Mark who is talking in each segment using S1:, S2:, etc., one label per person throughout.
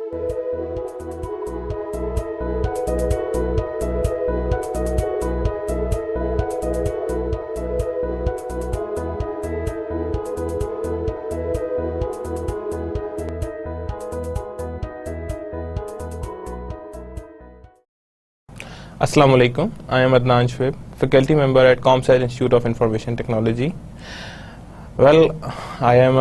S1: Assalamu alaikum. I am Adnan Shoaib, faculty member at ComSci Institute of Information Technology. Well, I am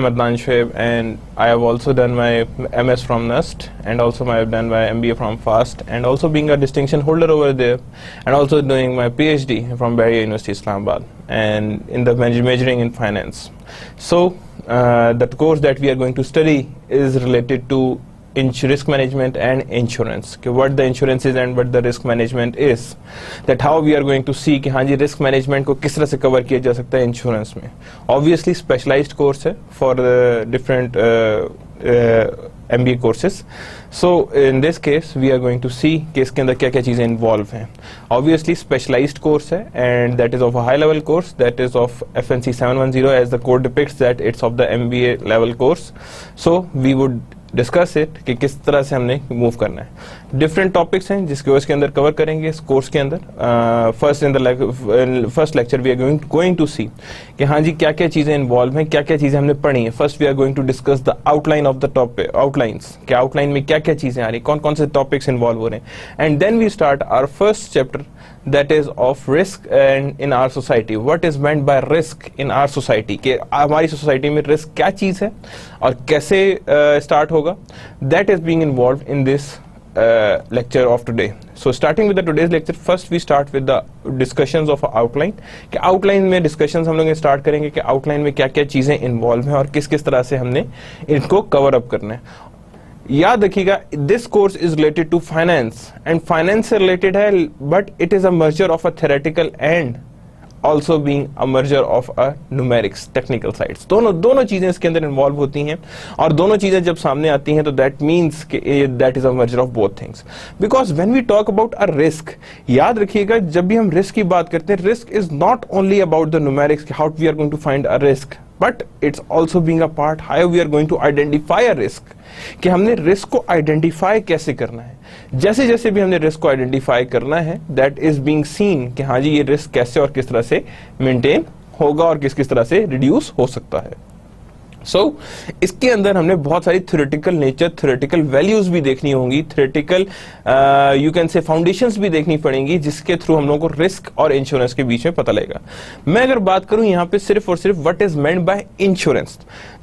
S1: Adnan Shoaib, and I have also done my MS from NUST, and also I have done my MBA from FAST, and also being a distinction holder over there, and also doing my PhD from Bahria University, Islamabad, and in the majoring in finance. So the course that we are going to study is related to risk management and insurance. What the insurance is and what the risk management is. That how we are going to see कि हाँ जी risk management को किस तरह से cover किया जा सकता है insurance में. Obviously specialized course है for the different MBA courses. So in this case we are going to see कि इसके अंदर क्या क्या चीज़ें involve हैं. Obviously specialized course है, and that is of a high level course, that is of FNC 710 as the code depicts that it's of the MBA level course. So we would discuss it कि किस तरह से हमने move करना है. Different topics हैं जिसके उसके अंदर कवर करेंगे इस कोर्स के अंदर. First lecture we are going to see कि हाँ जी क्या क्या चीज़ें इन्वॉल्व हैं, क्या क्या चीज़ें हमने पढ़ी हैं. First we are going to discuss the outline of the topic, outlines कि आउटलाइन में क्या क्या चीज़ें आ रही, कौन कौन से टॉपिक्स इन्वॉल्व हो रहे हैं. And then we start our first chapter, that is of risk and in our society. What is meant by risk in our society? कि हमारी सोसाइटी में रिस्क क्या चीज़ है और कैसे स्टार्ट होगा. That is being involved in this lecture of today. So starting with the today's lecture, first we start with the discussions of outline. कि outline में discussions हम लोग स्टार्ट करेंगे कि outline में क्या क्या चीज़ें involve हैं और किस किस तरह से हमने इनको cover up करना है. याद रखिएगा this course is related to finance, and finance से रिलेटेड है, but it is a merger of a theoretical and also being a merger of a numerics technical sides. दोनों चीजें इसके अंदर इन्वॉल्व होती हैं, और दोनों चीजें जब सामने आती हैं तो that means that is a merger of both things. Because when we talk about a risk, याद रखिएगा जब भी हम रिस्क की बात करते हैं, risk is not only about the numerics, how we are going to find a risk, but it's also being a part how we are going to identify a risk, कि हमने रिस्क को identify कैसे करना है. जैसे जैसे भी हमने रिस्क को आइडेंटिफाई करना है, दैट इज बीइंग सीन कि हाँ जी ये रिस्क कैसे और किस तरह से मेंटेन होगा और किस किस तरह से रिड्यूस हो सकता है. सो इसके अंदर हमने बहुत सारी थ्योरेटिकल नेचर, थ्योरेटिकल वैल्यूज भी देखनी होंगी, थ्योरेटिकल यू कैन से फाउंडेशंस भी देखनी पड़ेंगी, जिसके थ्रू हम लोगों को रिस्क और इंश्योरेंस के बीच में पता लगेगा. मैं अगर बात करूं यहाँ पे सिर्फ और सिर्फ what is meant by insurance,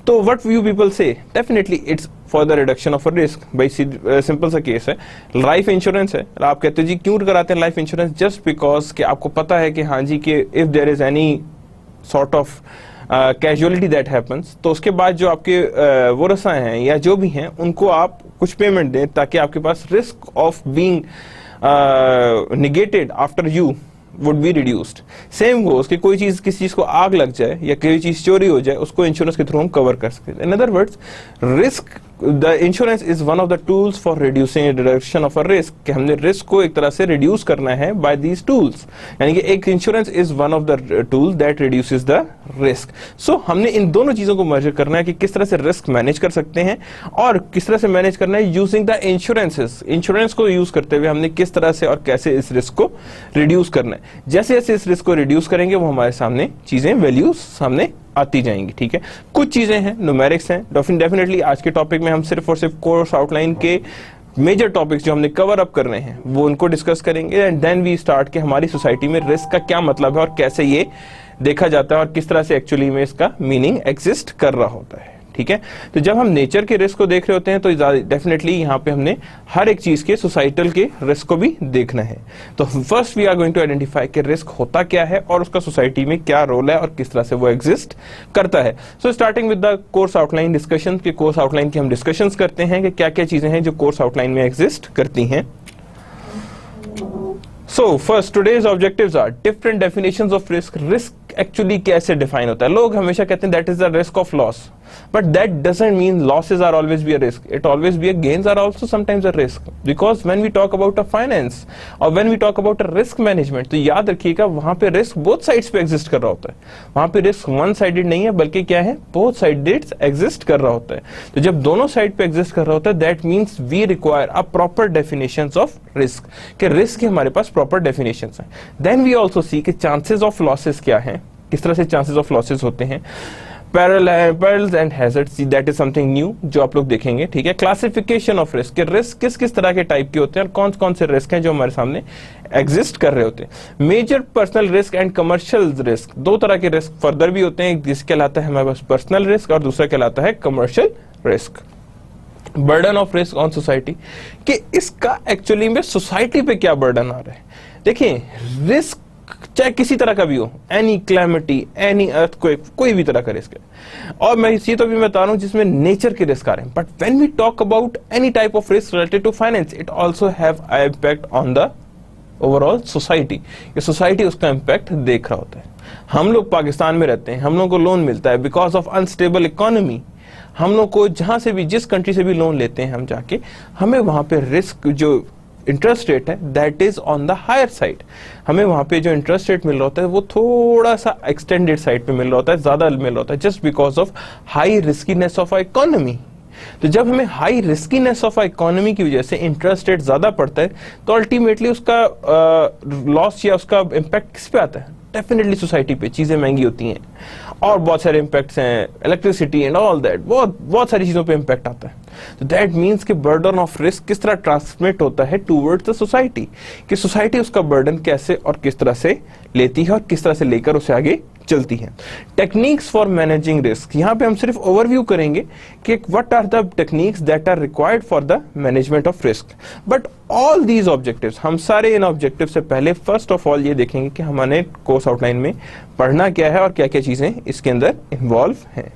S1: तो व्हाट यू पीपल से definitely it's for the reduction of a risk. भाई सिंपल सा केस है, लाइफ इंश्योरेंस है. आप कहते हो जी क्यों कराते हैं लाइफ इंश्योरेंस? जस्ट बिकॉज कि आपको पता है कि हाँ जी कि if there is any sort of casualty that happens, तो उसके बाद जो आपके वरसा हैं या जो भी हैं उनको आप कुछ पेमेंट दें, ताकि आपके पास risk of being negated after you would be reduced. Same goes कि कोई चीज किसी चीज को आग लग जाए या कोई चीज चोरी हो जाए, उसको इंश्योरेंस के थ्रू हम कवर कर सकते हैं. इन other words, risk the insurance is one of the tools for reducing reduction of a risk, कि हमने रिस्क को एक तरह से रिड्यूस करना है बाय दीज टूल्स. यानी कि एक insurance is one of the tool that reduces the risk. So हमने इन दोनों चीजों को मर्ज करना है कि किस तरह से रिस्क मैनेज कर सकते हैं और किस तरह से मैनेज करना है यूजिंग द इंश्योरेंसेस. इंश्योरेंस को यूज करते हुए हमने किस तरह से और कैसे इस रिस्क को रिड्यूस करना है. जैसे जैसे इस रिस्क को रिड्यूस करेंगे वो हमारे सामने चीजें, वैल्यूज सामने आती जाएंगी. ठीक है, कुछ चीजें हैं, न्यूमेरिक्स हैं. डेफिनेटली आज के टॉपिक में हम सिर्फ और सिर्फ कोर्स आउटलाइन के मेजर टॉपिक्स जो हमने कवर अप करने हैं वो उनको डिस्कस करेंगे. एंड देन वी स्टार्ट कि हमारी सोसाइटी में रिस्क का क्या मतलब है और कैसे ये देखा जाता है और किस तरह से एक्चुअली में इसका मीनिंग एग्जिस्ट कर रहा होता है. ठीक है, तो जब हम नेचर के रिस्क को देख रहे होते हैं तो डेफिनेटली यहाँ पे हमने हर एक चीज के सोसाइटल के रिस्क को भी देखना है. तो first we are going to identify कि रिस्क होता क्या है और उसका सोसाइटी में क्या रोल है और किस तरह से वो एग्जिस्ट करता है. So starting with the course outline discussion, के कोर्स आउटलाइन की हम डिस्कशंस करते हैं कि क्या क्या चीजें हैं जो कोर्स आउटलाइन में एग्जिस्ट करती हैं. So first today's objectives are different definitions of risk. Risk actually कैसे डिफाइन होता है? लोग हमेशा कहते हैं that is the risk of loss. but that doesn't mean losses are always be a risk. It always be a gains are also sometimes a risk, because when we talk about a finance or when we talk about a risk management, तो याद रखिएगा वहां पे risk both sides पे exist कर रहा होता है. वहां पे रिस्क वन साइडेड नहीं है, बल्कि क्या है, both साइडेड एग्जिस्ट कर रहा होता है. तो जब दोनों साइड पे एग्जिस्ट कर रहा होता है, that means we require a proper definitions of risk, कि रिस्क के हमारे पास प्रॉपर डेफिनेशंस हैं. देन वी ऑल्सो सी कि चांसेस ऑफ लॉसेस क्या है, किस तरह से चांसेस ऑफ लॉसेस होते हैं. perils and hazards, that is something new जो आप लोग देखेंगे. ठीक है, क्लासिफिकेशन ऑफ रिस्क, रिस्क किस किस तरह के टाइप के होते हैं और कौन कौन से रिस्क हैं जो हमारे सामने एग्जिस्ट कर रहे होते हैं. Major personal risk and commercial risk, दो तरह के रिस्क फर्दर भी होते हैं. एक जिसके कहलाता है हमारे पास पर्सनल रिस्क और दूसरा कहलाता है commercial risk. Burden of risk on society, कि इसका एक्चुअली में सोसाइटी पे क्या बर्डन आ रहा है. देखिए, रिस्क चाहे किसी तरह का भी हो, एनी क्लैमिटी, एनी अर्थक्वेक, कोई भी तरह का रिस्क है. और मैं ये तो भी बता रहा हूं जिसमें नेचर के रिस्क आ रहे हैं. But when we talk about any type of risk related to finance, it also have a impact on the overall society. ये सोसाइटी उसका इम्पैक्ट देख रहा होता है. हम लोग पाकिस्तान में रहते हैं, हम लोग को लोन मिलता है बिकॉज ऑफ अनस्टेबल इकोनॉमी. हम लोग को जहां से भी, जिस कंट्री से भी लोन लेते हैं हम जाके, हमें वहां पे रिस्क जो इंटरेस्ट रेट है that is on the higher side. हमें वहां पे जो इंटरेस्ट रेट मिल रहा होता है वो थोड़ा सा एक्सटेंडेड साइड पे मिल रहा होता है, ज्यादा मिल रहा होता है, just because of high riskiness of economy. तो जब हमें हाई रिस्कीनेस ऑफ इकोनॉमी की वजह से इंटरेस्ट रेट ज्यादा पड़ता है, तो अल्टीमेटली उसका लॉस या उसका इम्पैक्ट किस पे आता है, डेफिनेटली सोसाइटी पे. चीजें महंगी होती हैं और बहुत सारे इम्पैक्ट्स हैं, इलेक्ट्रिसिटी एंड ऑल दैट, बहुत सारी चीजों पे इम्पैक्ट आता है. तो दैट मीन्स कि बर्डन ऑफ रिस्क किस तरह ट्रांसमिट होता है टूवर्ड्स द सोसाइटी, कि सोसाइटी उसका बर्डन कैसे और किस तरह से लेती है और किस तरह से लेकर उसे आगे चलती है. टेक्निक्स फॉर मैनेजिंग रिस्क, यहां पे हम सिर्फ ओवरव्यू करेंगे कि what are the techniques that are required for the management of risk. But all these objectives, हम सारे इन ऑब्जेक्टिव से पहले फर्स्ट ऑफ ऑल ये देखेंगे कि हमारे कोर्स आउटलाइन में पढ़ना क्या है और क्या क्या चीजें इसके अंदर इन्वॉल्व हैं.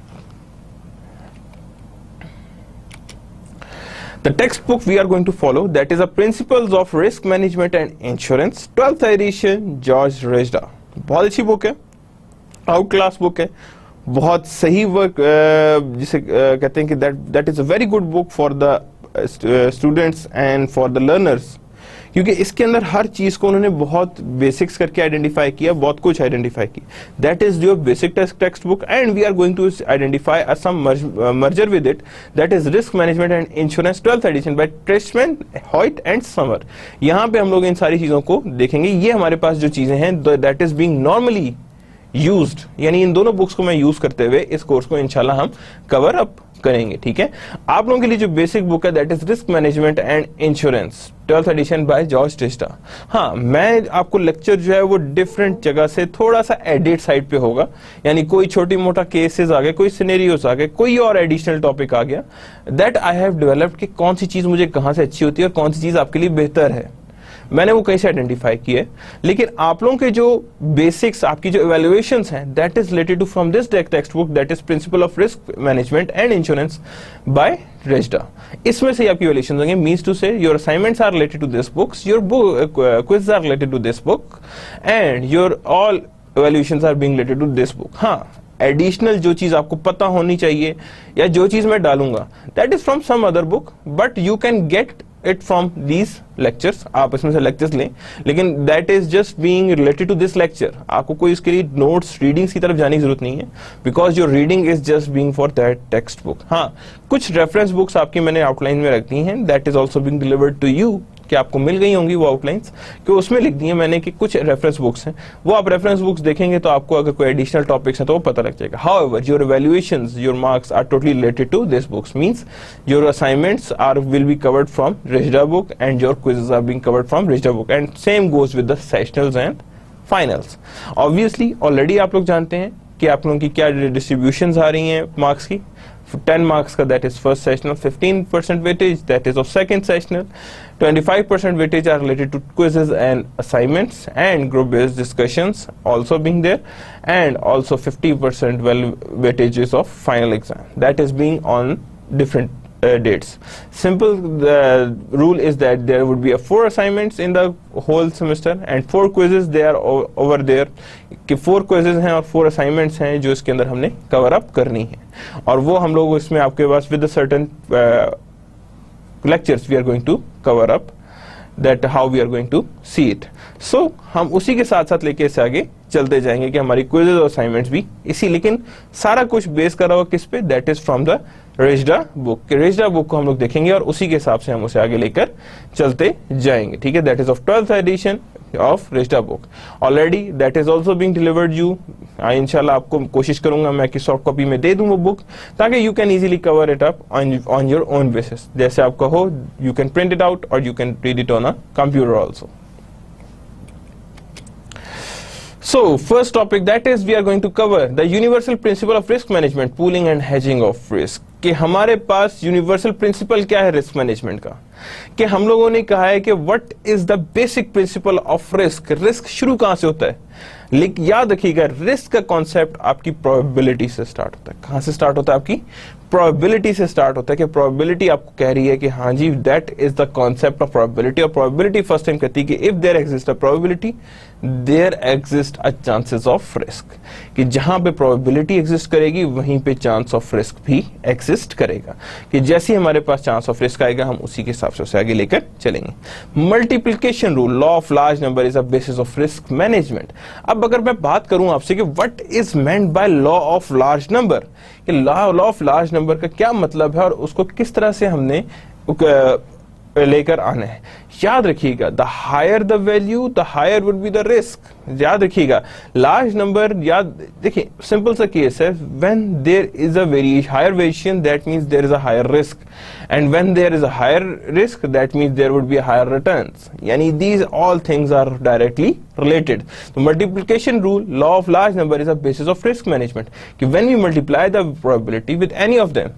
S1: The textbook we are going to follow, that is the Principles of Risk Management and Insurance, 12th edition, George Resda. बहुत अच्छी बुक है, आउट क्लास बुक है, बहुत सही वर्क, जिसे कहते हैं कि that is a very good book for the students and for the learners, क्योंकि इसके अंदर हर चीज को उन्होंने बहुत बेसिक्स करके आइडेंटिफाई किया, बहुत कुछ आइडेंटिफाई किया. That is your basic text book and we are going to identify some merger with it, that is risk management and insurance 12th edition by Trieschmann, Hoyt and Sommer. यहाँ पे हम लोग इन सारी चीजों को देखेंगे. ये हमारे पास जो चीजें हैं that is being normally used, यानी इन दोनों बुक्स को मैं यूज करते हुए इस कोर्स को इंशाल्लाह हम कवर अप करेंगे. ठीक है, आप लोगों के लिए जो बेसिक बुक है that is risk management and insurance 12th edition by George Rejda. हाँ, मैं आपको लेक्चर जो है वो डिफरेंट जगह से थोड़ा सा एडिट साइड पे होगा, यानी कोई छोटी मोटा केसेस आ गए, कोई सिनेरियोस आ गए, कोई और एडिशनल टॉपिक आ गया, दैट आई हैव डेवलप्ड कि कौन सी चीज मुझे कहां से अच्छी होती है और कौन सी चीज आपके लिए बेहतर है, मैंने वो कहीं से आइडेंटिफाई किए. लेकिन आप लोगों के जो बेसिक्स, आपकी जो इवैल्यूएशंस हैं, that is related to from this text book, that is principle of risk management and insurance by Rejda. इसमें से आपकी इवैल्यूएशंस होंगे. Means to say your assignments are related to this books, your quiz are related to this book and your all evaluations are being related to this book. हाँ, additional जो चीज आपको पता होनी चाहिए या जो चीज मैं डालूंगा that is from some other book, but you can get it from these lectures. आप इसमें से लेक्चर्स लें, लेकिन that is just being related to this lecture. आपको कोई इसके लिए नोट्स, रीडिंग्स की तरफ जाने की जरूरत नहीं है, because your reading is just being for that text book. हाँ, कुछ रेफरेंस बुक्स आपकी मैंने आउटलाइन में रख दी हैं, that is also being delivered to you, कि आपको मिल गई होंगी वो आउटलाइंस, कि उसमें लिख दी है मैंने कि कुछ रेफरेंस बुक्स हैं, वो आप रेफरेंस बुक्स देखेंगे तो आपको अगर कोई एडिशनल टॉपिक्स हैं तो वो पता लग जाएगा. However your evaluations, your marks are totally related to this books, means your assignments are will be covered from Rejda book and your quizzes are being covered from Rejda book, and same goes with the sessionals and finals. Obviously already आप लोग जानते हैं कि आप लोगों की क्या distributions आ रही हैं मार्क्स की. 10 marks का that is first sessional, 15% weightage that is of second sessional, 25% weightage are related to quizzes and assignments and group based discussions also being there, and also 50% weightage is of final exam, that is being on different dates. Simple rule is that there would be 4 assignments in the whole semester and 4 quizzes they are over there, कि 4 quizzes हैं और 4 assignments हैं जो इसके अंदर हमने cover up करनी है, और वो हम लोग इसमें आपके पास with the certain lectures we are going to cover up that how we are going to see it. So हम उसी के साथ साथ लेके इससे आगे चलते जाएंगे कि हमारी क्विज़ेस और असाइनमेंट्स भी इसी, लेकिन सारा कुछ बेस करा हुआ किस पे, that is from the Rejda book. के रेजडा बुक को हम लोग देखेंगे और उसी के हिसाब से हम उसे आगे लेकर चलते जाएंगे, ठीक है। That is of 12th edition of Rejda book already, that is also being delivered you. इंशाल्लाह आपको कोशिश करूंगा मैं कि सॉफ्ट कॉपी में दे दूं वो बुक, ताकि you can easily cover it up on your own basis. जैसे आप कहो you can print it out और you can read it on a computer also. So first topic, that is we are going to cover the universal principle of risk management, pooling and hedging of risk। कि हमारे पास universal principal क्या है risk management का, कि हम लोगों ने कहा है कि what is the basic principle of risk. Risk शुरू कहां से होता है, लेकिन याद रखिएगा रिस्क का कॉन्सेप्ट आपकी प्रोबेबिलिटी से स्टार्ट होता है। कहां से स्टार्ट होता है, आपकी प्रोबेबिलिटी से स्टार्ट होता है, कि प्रोबेबिलिटी आपको कह रही है कि हाँ जी that is the concept of probability. और प्रोबेबिलिटी फर्स्ट टाइम कहती है कि if there exist a probability there exist a chances of risk, कि जहां पे प्रोबेबिलिटी एग्जिस्ट करेगी वहीं पे चांस ऑफ रिस्क भी एग्जिस्ट करेगा, कि जैसे हमारे पास चांस ऑफ रिस्क आएगा हम उसी के हिसाब से उसे आगे लेकर चलेंगे। Multiplication rule, law of large number is a basis of risk management. अब अगर मैं बात करूं आपसे कि what is meant by law of large number, कि लॉ ऑफ लार्ज नंबर का क्या मतलब है और उसको किस तरह से हमने लेकर आना है। याद रखिएगा the higher the value the higher would be the risk. याद रखिएगा लार्ज नंबर, याद देखिए सिंपल सा केस है, when there is a higher variation that means there is a higher risk, and when there is a higher risk that means there would be a higher returns, यानी these all things are directly related. So multiplication rule, law of large number is a basis of risk management, कि when we multiply the probability with any of them,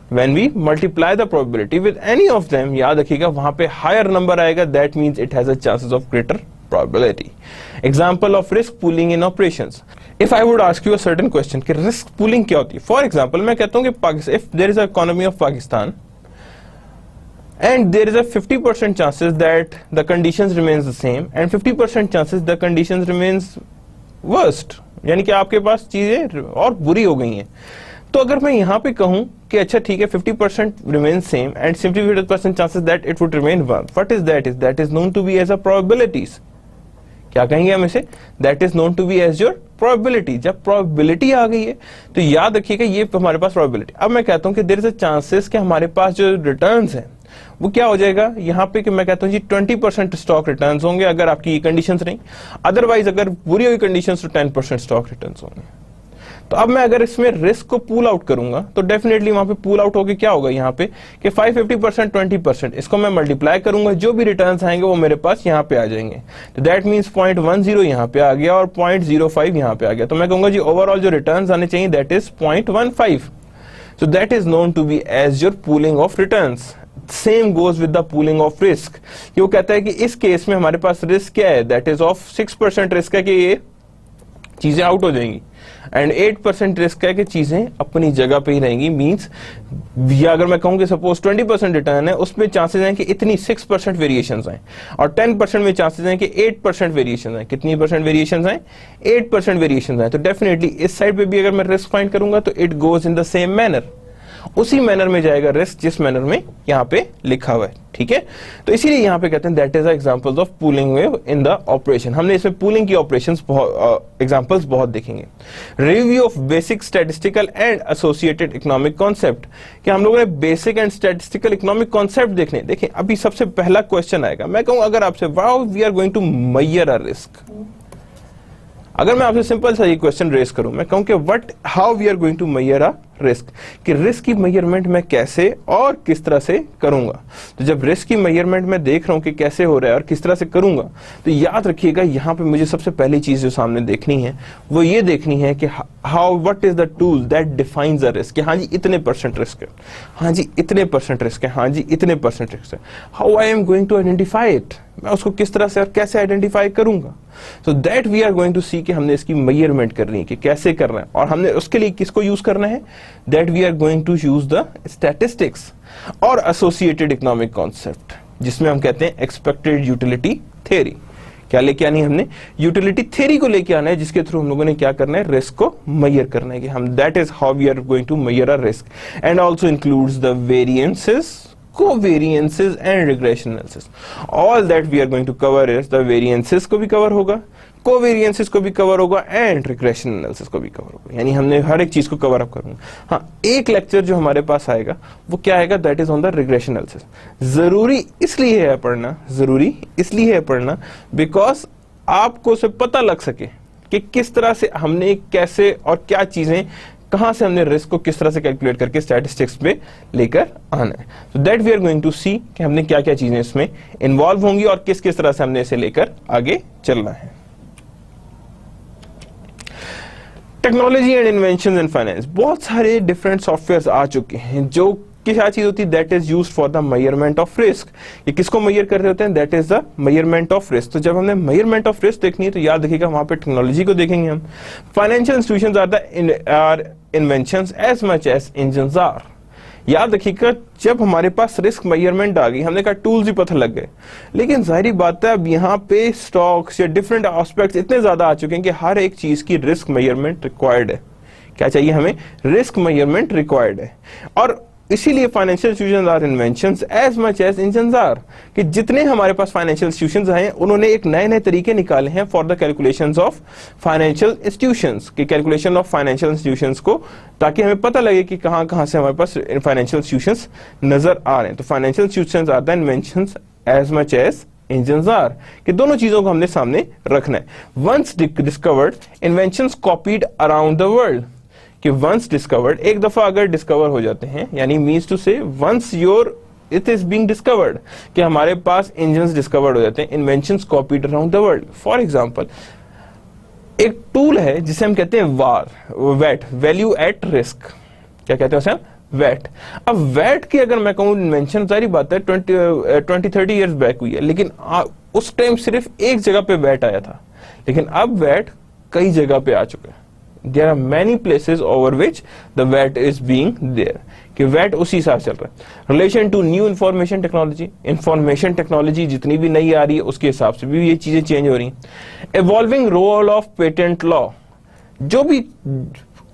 S1: when we multiply the probability with any of them, याद रखिएगा वहां पे higher number आएगा, that means it has a chances of greater probability. Example of risk pooling in operations. If I would ask you a certain question कि risk pooling क्या होती है, for example मैं कहता हूँ कि if there is a economy of Pakistan and there is a 50% chances that the conditions remains the same and 50% chances the conditions remains worst, यानी कि आपके पास चीजें और बुरी हो गई हैं। तो अगर मैं यहाँ पे कहूँ कि अच्छा ठीक है 50% remains same and 50% chances that it would remain worse, what is that? That is known to be as a probabilities। क्या कहेंगे हम इसे, that is known to be as your probability. जब प्रोबेबिलिटी आ गई है तो याद रखिएगा ये हमारे पास प्रोबेबिलिटी। अब मैं कहता हूं कि देयर इज अ चांसेस कि हमारे पास जो रिटर्न्स हैं वो क्या हो जाएगा यहाँ पे, कि मैं कहता हूं जी 20% स्टॉक रिटर्न्स होंगे अगर आपकी ये कंडीशंस रही, अदरवाइज अगर बुरी हुई कंडीशंस तो 10% स्टॉक रिटर्न्स होंगे। तो अब मैं अगर इसमें रिस्क को पुल आउट करूंगा तो डेफिनेटली वहां पे पुल आउट होके क्या होगा यहाँ पे कि 550% 20%, इसको मैं मल्टीप्लाई करूंगा, जो भी रिटर्न्स आएंगे वो मेरे पास यहाँ पे आ जाएंगे। तो दैट मींस 0.10 यहाँ पे आ गया और 0.05 यहाँ पे आ गया। तो मैं कहूंगा जी ओवरऑल जो रिटर्न्स आने चाहिए that is 0.15। So that is known to be as your pooling of returns. Same goes with the pooling of risk. वो कहता है कि इस केस में हमारे पास रिस्क क्या है, दैट इज ऑफ 6% रिस्क है कि ये चीजें आउट हो जाएंगी एंड 8% रिस्क है कि चीजें अपनी जगह पे ही रहेंगी। मींस या अगर मैं कहूं कि सपोज 20% रिटर्न है, उसमें चांसेस हैं कि इतनी 6% वेरिएशंस आए और 10% में चांसेस हैं कि 8% वेरिएशंस आए। कितनी परसेंट वेरिएशंस आए, 8% वेरिएशंस आए। तो डेफिनेटली इस साइड पे भी अगर मैं रिस्क फाइंड करूंगा तो it goes in the same manner, उसी मैनर में जाएगा रिस्क जिस मैनर में यहाँ पे लिखा हुआ है। ठीक है, तो इसीलिए यहाँ पे कहते हैं that is examples of pooling in the operation. हमने इसमें पूलिंग की ऑपरेशंस एग्जांपल्स बहुत देखेंगे। Review of basic statistical and associated economic concept, कि हम लोगों ने basic and statistical economic concept देखने। देखिए अभी सबसे पहला क्वेश्चन आएगा, मैं कहूँ अगर आपसे wow we are going to measure a risk, अगर मैं आपसे सिंपल सा ये क्वेश्चन रेस करूं, मैं कहूं कि what how we are going to measure a risk, कि रिस्क की मेजरमेंट मैं कैसे और किस तरह से करूंगा। तो जब रिस्क की मेजरमेंट मैं देख रहा हूं कि कैसे हो रहा है और किस तरह से करूंगा, तो याद रखिएगा यहां पे मुझे सबसे पहली चीज जो सामने देखनी है वो ये देखनी है कि how what is the tool that defines a risk. हाँ जी इतने % रिस्क है, हाँ जी इतने % रिस्क है, हाँ जी इतने % रिस्क है। How I am going to identify it, मैं उसको किस तरह से और कैसे आइडेंटिफाई करूंगा। So that we are going to see कि हमने इसकी मेजरमेंट करनी है कि कैसे करना है, और हमने उसके लिए किसको यूज करना है, that we are going to use the statistics और एसोसिएटेड इकोनॉमिक कॉन्सेप्ट, जिसमें हम कहते हैं एक्सपेक्टेड यूटिलिटी थ्योरी। क्या लेके आनी है हमने, यूटिलिटी थ्योरी को लेके आना है, जिसके थ्रू हम लोगों ने क्या करना है, रिस्क को मेजर करना है कि हम, that is how we are going to measure a risk, and also includes the variances, covariances and regression analysis. All that we are going to cover is the variances को भी cover होगा, covariances को भी cover होगा and regression analysis को भी cover होगा, यानी हमने हर एक चीज को कवर अप करूंगा। हाँ, एक लेक्चर जो हमारे पास आएगा वो क्या आएगा, that is on the regression analysis। जरूरी इसलिए है पढ़ना, जरूरी इसलिए है पढ़ना बिकॉज आपको उसे पता लग सके कि किस तरह से हमने कैसे और क्या चीजें, कहां से हमने रिस्क को किस तरह से कैलकुलेट करके स्टैटिस्टिक्स में लेकर आना है। So that we are going to see कि हमने क्या क्या चीजें इसमें इन्वॉल्व होंगी और किस किस तरह से हमने इसे लेकर आगे चलना है। Technology and invention in finance, बहुत सारे डिफरेंट सॉफ्टवेयर आ चुके हैं जो क्या चीज होती है, that is used for the measurement of risk. ये किसको मेजर कर रहे होते हैं, that is the measurement of risk. तो जब हमने मेजरमेंट ऑफ रिस्क देखनी है तो याद रखिएगा वहां पे टेक्नोलॉजी को देखेंगे हम। Financial institutions are the inventions as much as engines are. याद रखिएगा जब हमारे पास रिस्क मेजरमेंट आ गई, हमने कहा टूल्स भी पता लग गए, लेकिन जाहिर बात है अब यहाँ पे स्टॉक्स या डिफरेंट एस्पेक्ट्स इतने ज्यादा आ चुके हैं कि हर एक चीज की रिस्क मेजरमेंट रिक्वायर्ड है। क्या चाहिए हमें, रिस्क मेजरमेंट रिक्वायर्ड है। और इसीलिए financial institutions are inventions as much as engines are, कि जितने हमारे पास फाइनेंशियल इंस्टीट्यूशंस हैं उन्होंने एक नए नए तरीके निकाले हैं for the calculations of financial institutions, की कैलकुलेशन ऑफ फाइनेंशियल इंस्टीट्यूशंस को, ताकि हमें पता लगे कि कहां कहां से हमारे पास फाइनेंशियल इंस्टीट्यूशंस नजर आ रहे हैं। तो financial institutions are the inventions as much as engines are, कि दोनों चीजों को हमने सामने रखना है। Once discovered inventions copied around the world, कि वंस डिस्कवर्ड, एक दफा अगर डिस्कवर हो जाते हैं, यानी means to say once your it is being discovered, कि हमारे पास इंजन्स डिस्कवर्ड हो जाते हैं, inventions copied around the world. For example एक टूल है जिसे हम कहते हैं वैट, वैल्यू एट रिस्क, क्या कहते हैं उसे हम, वैट। अब वैट की अगर मैं कहूं इन्वेंशन, सारी बात है 20-30 ईयर्स बैक हुई है, लेकिन उस टाइम सिर्फ एक जगह पे वैट आया था, लेकिन अब वैट कई जगह पे आ चुका है। There are many places over which the VAT is being there, कि VAT उसी साथ चल रहा है। Relation to new information technology, information technology जितनी भी नई आ रही है उसके हिसाब से भी ये चीजें चेंज हो रही हैं। Evolving role of patent law, जो भी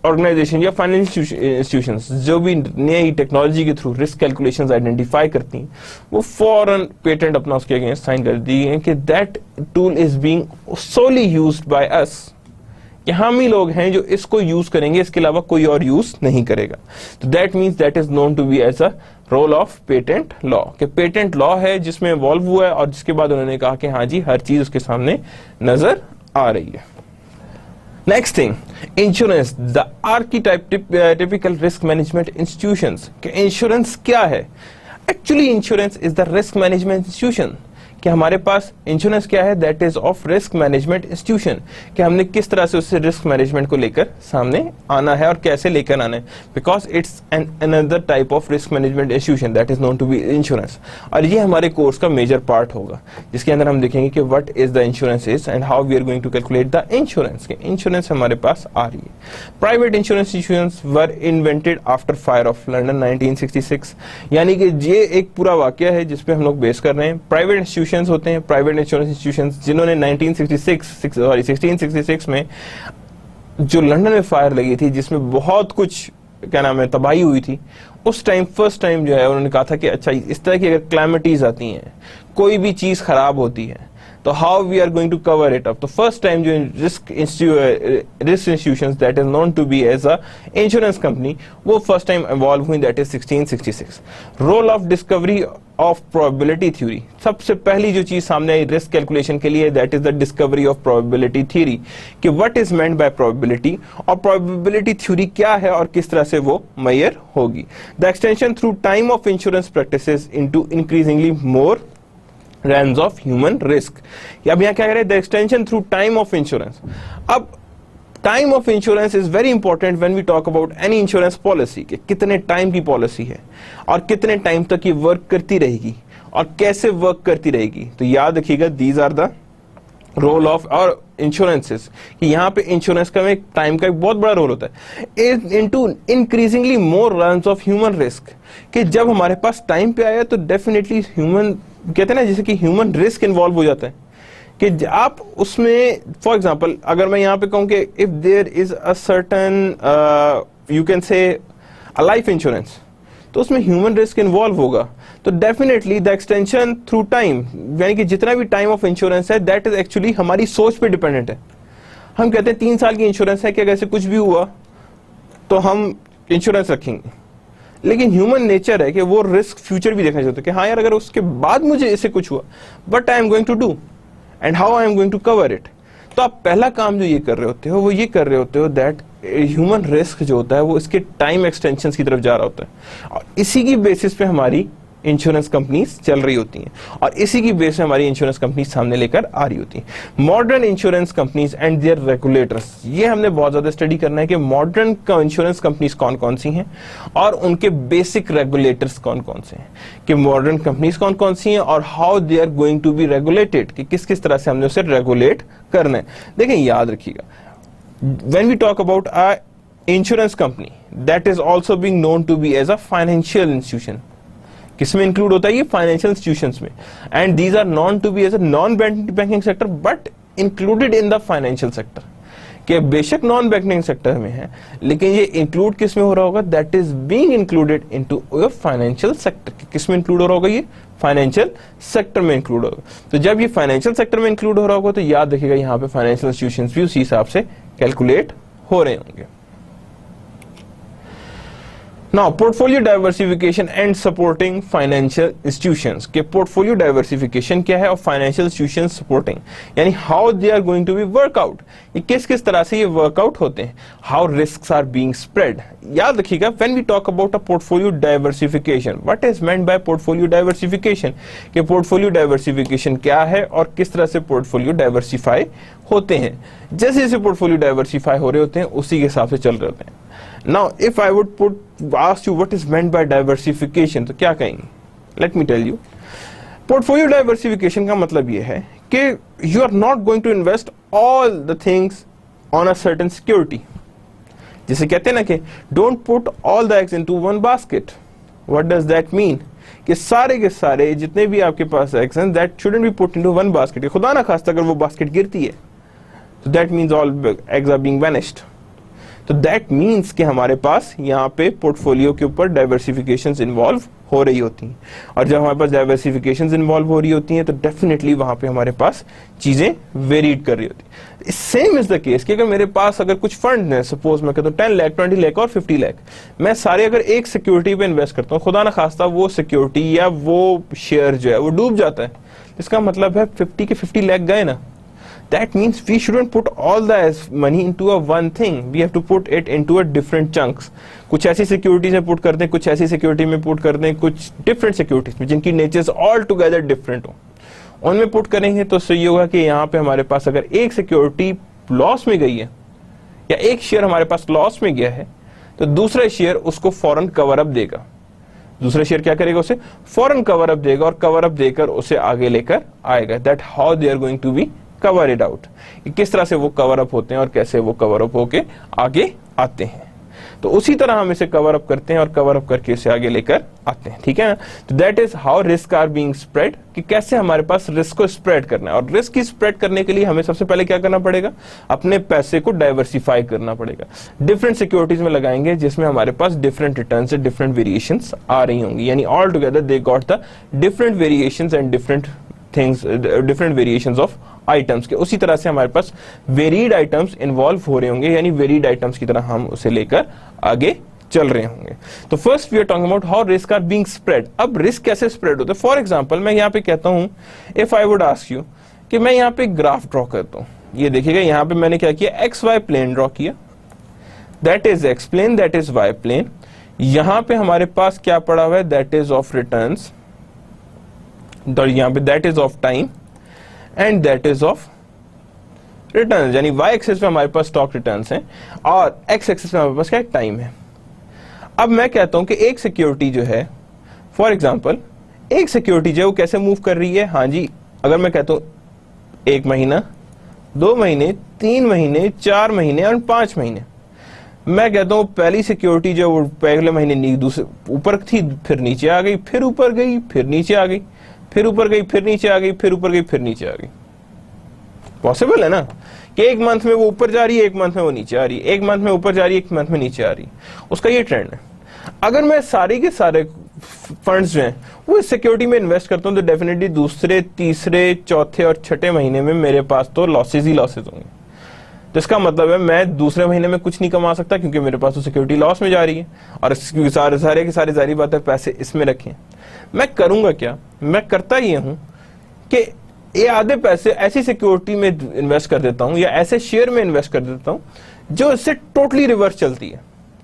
S1: ऑर्गेनाइजेशन या फाइनेंशियल इंस्टीट्यूशंस जो भी नई टेक्नोलॉजी के थ्रू रिस्क कैलकुलेशंस आइडेंटिफाई करती हैं, वो फॉरन पेटेंट अपना उसके अगेंस्ट साइन कर दी है कि that tool is being solely used by us, कि हम ही लोग हैं जो इसको यूज करेंगे, इसके अलावा कोई और यूज नहीं करेगा। तो that means that is known to be as a role of patent law, कि पेटेंट लॉ है जिसमें इवॉल्व हुआ है और जिसके बाद उन्होंने कहा कि हाँ जी हर चीज उसके सामने नजर आ रही है। Next thing, insurance, the archetype typical risk management institutions, कि इंश्योरेंस क्या है। Actually insurance is the risk management institution, कि हमारे पास इंश्योरेंस क्या है, that is of risk management institution, कि हमने किस तरह से उससे रिस्क मैनेजमेंट को लेकर सामने आना है और कैसे लेकर आना है, because it's an another type of risk management institution that is known to be insurance. और ये हमारे कोर्स का मेजर पार्ट होगा, जिसके अंदर हम देखेंगे कि what is the insurance is and how we are going to calculate the insurance, के इंश्योरेंस हमारे पास आ रही है। Private insurance institutions were invented after fire of London 1966, यानी कि ये एक पूरा वाकया है जिसपे हम लोग बेस कर रहे हैं। प्राइवेट इंस्टीट्यूशंस होते हैं, प्राइवेट इंश्योरेंस इंस्टीट्यूशंस जिन्होंने 1666 में जो लंदन में फायर लगी थी, जिसमें बहुत कुछ क्या नाम है तबाही हुई थी, उस टाइम फर्स्ट टाइम जो है उन्होंने कहा था कि अच्छा इस तरह की अगर क्लैमिटीज आती हैं, कोई भी चीज खराब होती है, तो how we are going to cover it up. तो फर्स्ट टाइम जो risk institutions that is known to be as a insurance company, वो फर्स्ट टाइम इवॉल्व हुई, that is 1666। Role of discovery of probability theory, सबसे पहली जो चीज सामने आई risk calculation के लिए, that is the discovery of probability theory, कि what is meant by probability और प्रोबेबिलिटी थ्योरी क्या है और किस तरह से वो मेजर होगी। The extension through time of insurance practices into increasingly more realms of human risk। अब यहाँ क्या कह रहे हैं, the extension through time of insurance. अब time of insurance is very important when we talk about any insurance policy, कि कितने time की पॉलिसी है और कितने टाइम तक ये वर्क करती रहेगी, और कैसे वर्क करती रहेगी। तो याद रखिएगा these are the role of और इंश्योरेंसेस, कि यहाँ पे इंश्योरेंस का एक टाइम का एक बहुत बड़ा रोल होता है इनटू इंक्रीजिंगली मोर रन्स ऑफ ह्यूमन रिस्क, कि जब हमारे पास टाइम पे आया तो डेफिनेटली ह्यूमन, कहते हैं ना जैसे कि ह्यूमन रिस्क इन्वॉल्व हो जाता है, कि आप उसमें फॉर एग्जांपल अगर मैं यहाँ पे कहूँ कि if there is a certain you can say a life insurance, तो उसमें ह्यूमन रिस्क इन्वॉल्व होगा, तो definitely the extension through time, यानी कि जितना भी टाइम ऑफ इंश्योरेंस है दैट इज एक्चुअली हमारी सोच पे डिपेंडेंट है। हम कहते हैं 3 साल की इंश्योरेंस है कि अगर ऐसे कुछ भी हुआ तो हम इंश्योरेंस रखेंगे, लेकिन ह्यूमन नेचर है कि वो रिस्क फ्यूचर भी देखना चाहते हैं कि हाँ यार अगर उसके बाद मुझे इससे कुछ हुआ but I am going to do and how I am going to cover it. तो आप पहला काम जो ये कर रहे होते हो वो ये कर रहे होते हो दैट ह्यूमन रिस्क जो होता है वो इसके टाइम एक्सटेंशन की तरफ जा रहा होता है, और इसी की बेसिस पे हमारी इंश्योरेंस कंपनीज चल रही होती हैं, और इसी की बेस पे हमारी इंश्योरेंस कंपनीज सामने लेकर आ रही होती हैं। Modern insurance companies and their regulators, ये हमने बहुत ज्यादा स्टडी करना है कि मॉडर्न इंश्योरेंस कंपनीज कौन कौन सी हैं और उनके बेसिक रेगुलेटर्स कौन कौन से हैं, कि मॉडर्न कंपनीज कौन कौन सी हैं और how they are going to be regulated, कि किस किस तरह से हमने उसे रेगुलेट करना है। देखिए याद रखिएगा, when we talk about a insurance company that is also being known to be as a financial institution, किसमें इंक्लूड होता है ये फाइनेंशियल इंस्टीट्यूशंस में, and these are known to be as a non banking sector but included in the financial sector, कि बेशक non banking sector में है लेकिन ये इंक्लूड किस में हो रहा होगा, that is being included into your financial sector. किस में इंक्लूड हो रहा होगा, ये फाइनेंशियल सेक्टर में इंक्लूड होगा। तो जब ये फाइनेंशियल सेक्टर में इंक्लूड हो रहा होगा तो याद रखिएगा यहाँ पे फाइनेंशियल इंस्टीट्यूशंस भी उसी हिसाब से कैलकुलेट हो रहे होंगे। Now, portfolio diversification and supporting financial institutions, के portfolio diversification क्या है और financial institutions supporting, यानी how they are going to be work out, ये किस किस तरह से ये workout होते हैं, how risks are being spread। याद रखिएगा when we talk about a portfolio diversification, what is meant by portfolio diversification, कि portfolio diversification क्या है और किस तरह से portfolio diversify होते हैं। जैसे जैसे portfolio diversify हो रहे होते हैं उसी के हिसाब से चल रहे होते हैं। Now, if I would ask you what is meant by diversification, तो क्या कहेंगे? Let me tell you. Portfolio diversification का मतलब ये है कि you are not going to invest all the things on a certain security. जिसे कहते हैं ना कि don't put all the eggs into one basket. What does that mean? कि सारे के सारे जितने भी आपके पास eggs हैं that shouldn't be put into one basket. खुदा ना खास्ता अगर वो बास्केट गिरती है तो that means all eggs are being vanished. तो दैट मीन्स कि हमारे पास यहाँ पे पोर्टफोलियो के ऊपर डाइवर्सिफिकेशंस इन्वॉल्व हो रही होती हैं, और जब हमारे पास डाइवर्सिफिकेशंस इन्वॉल्व हो रही होती हैं तो डेफिनेटली वहां पे हमारे पास चीजें वेरीड कर रही होती हैं। सेम इज द केस कि अगर मेरे पास अगर कुछ फंड है, सपोज मैं कहता हूँ 10 लाख 20 लाख और 50 लाख, मैं सारे अगर एक सिक्योरिटी पे इन्वेस्ट करता हूँ, खुदा ना खास्ता वो सिक्योरिटी या वो शेयर जो है वो डूब जाता है, इसका मतलब है 50 के 50 लाख गए ना। That means we shouldn't put all the money into a one thing. We have to put it into a different chunks. कुछ ऐसी सिक्योरिटीज में पुट कर दें, कुछ ऐसी सिक्योरिटी में पुट कर दें, कुछ डिफरेंट सिक्योरिटीज में जिनकी नेचर्स ऑल टुगेदर डिफरेंट हो, उनमें पुट करेंगे तो उससे ये होगा कि यहाँ पे हमारे पास अगर एक सिक्योरिटी लॉस में गई है या एक शेयर हमारे पास लॉस में गया है तो दूसरा शेयर उसको फौरन कवर अप देगा। दूसरा शेयर क्या करेगा, उसे फौरन कवर अप देगा और कवर अप देकर उसे आगे लेकर आएगा। That how they are going to be cover it out, किस तरह से वो कवर अप होते हैं और कैसे वो कवर अप होके आगे आते हैं। तो उसी तरह हम इसे कवर अप करते हैं और कवर अप करके इसे आगे लेकर आते हैं, ठीक है ना। तो that is how risk are being spread, कि कैसे हमारे पास रिस्क को स्प्रेड करना है। और रिस्क की स्प्रेड करने के लिए हमें सबसे पहले क्या करना पड़ेगा, अपने पैसे को डाइवर्सिफाई करना पड़ेगा, डिफरेंट सिक्योरिटीज में लगाएंगे जिसमें हमारे पास डिफरेंट रिटर्न से डिफरेंट वेरिएशंस आ रही होंगी, यानी all together they got the different variations and different things, different variations of items के। उसी तरह से हमारे पास वेरीड आइटम्स इन्वॉल्व हो रहे होंगे, यानी वेरीड आइटम्स की तरह हम उसे लेकर आगे चल रहे होंगे। तो first we are talking about how risk are being spread. अब रिस्क कैसे स्प्रेड होता है, फॉर एग्जांपल मैं यहाँ पे कहता हूं, if I would ask you कि मैं यहाँ पे ग्राफ ड्रॉ करता हूं, ये देखिएगा यहाँ पे मैंने क्या किया, एक्स वाई प्लेन ड्रॉ किया, that is X plane, that is Y plane. यहाँ पे हमारे पास क्या पड़ा हुआ है, दैट इज ऑफ रिटर्न्स, यहाँ पे that is of time and that is of returns, यानी वाई एक्सिस पे हमारे पास स्टॉक रिटर्न्स हैं और एक्स एक्सिस पे हमारे पास क्या टाइम है। अब मैं कहता हूं कि एक सिक्योरिटी जो है, फॉर एग्जांपल एक सिक्योरिटी जो है वो कैसे मूव कर रही है, हाँ जी, अगर मैं कहता हूं 1 महीना, 2 महीने, 3 महीने, 4 महीने और 5 महीने, मैं कहता हूं पहली सिक्योरिटी जो वो पहले महीने दूसरे ऊपर थी, फिर नीचे आ गई, फिर ऊपर गई, फिर नीचे आ गई, फिर ऊपर गई, फिर नीचे आ गई, फिर ऊपर गई, फिर नीचे आ गई। पॉसिबल है ना कि एक मंथ में वो ऊपर जा रही है, एक मंथ में वो नीचे आ रही है, एक मंथ में ऊपर जा रही है, एक मंथ में नीचे आ रही है, उसका ये ट्रेंड है। अगर मैं सारे के सारे फंड्स जो हैं वो इस सिक्योरिटी में इन्वेस्ट करता हूं तो डेफिनेटली दूसरे, तीसरे, चौथे और छठे महीने में मेरे पास तो लॉसेज ही लॉसेज होंगे। तो इसका मतलब है मैं दूसरे महीने में कुछ नहीं कमा सकता क्योंकि मेरे पास तो सिक्योरिटी लॉस में जा रही है, और सारे के सारे जारी बात है पैसे इसमें रखे। मैं करूंगा क्या, मैं करता ये हूं कि ये आधे पैसे ऐसी सिक्योरिटी में इन्वेस्ट कर देता हूं या ऐसे शेयर में इन्वेस्ट कर देता हूं जो इससे टोटली रिवर्स चलती है,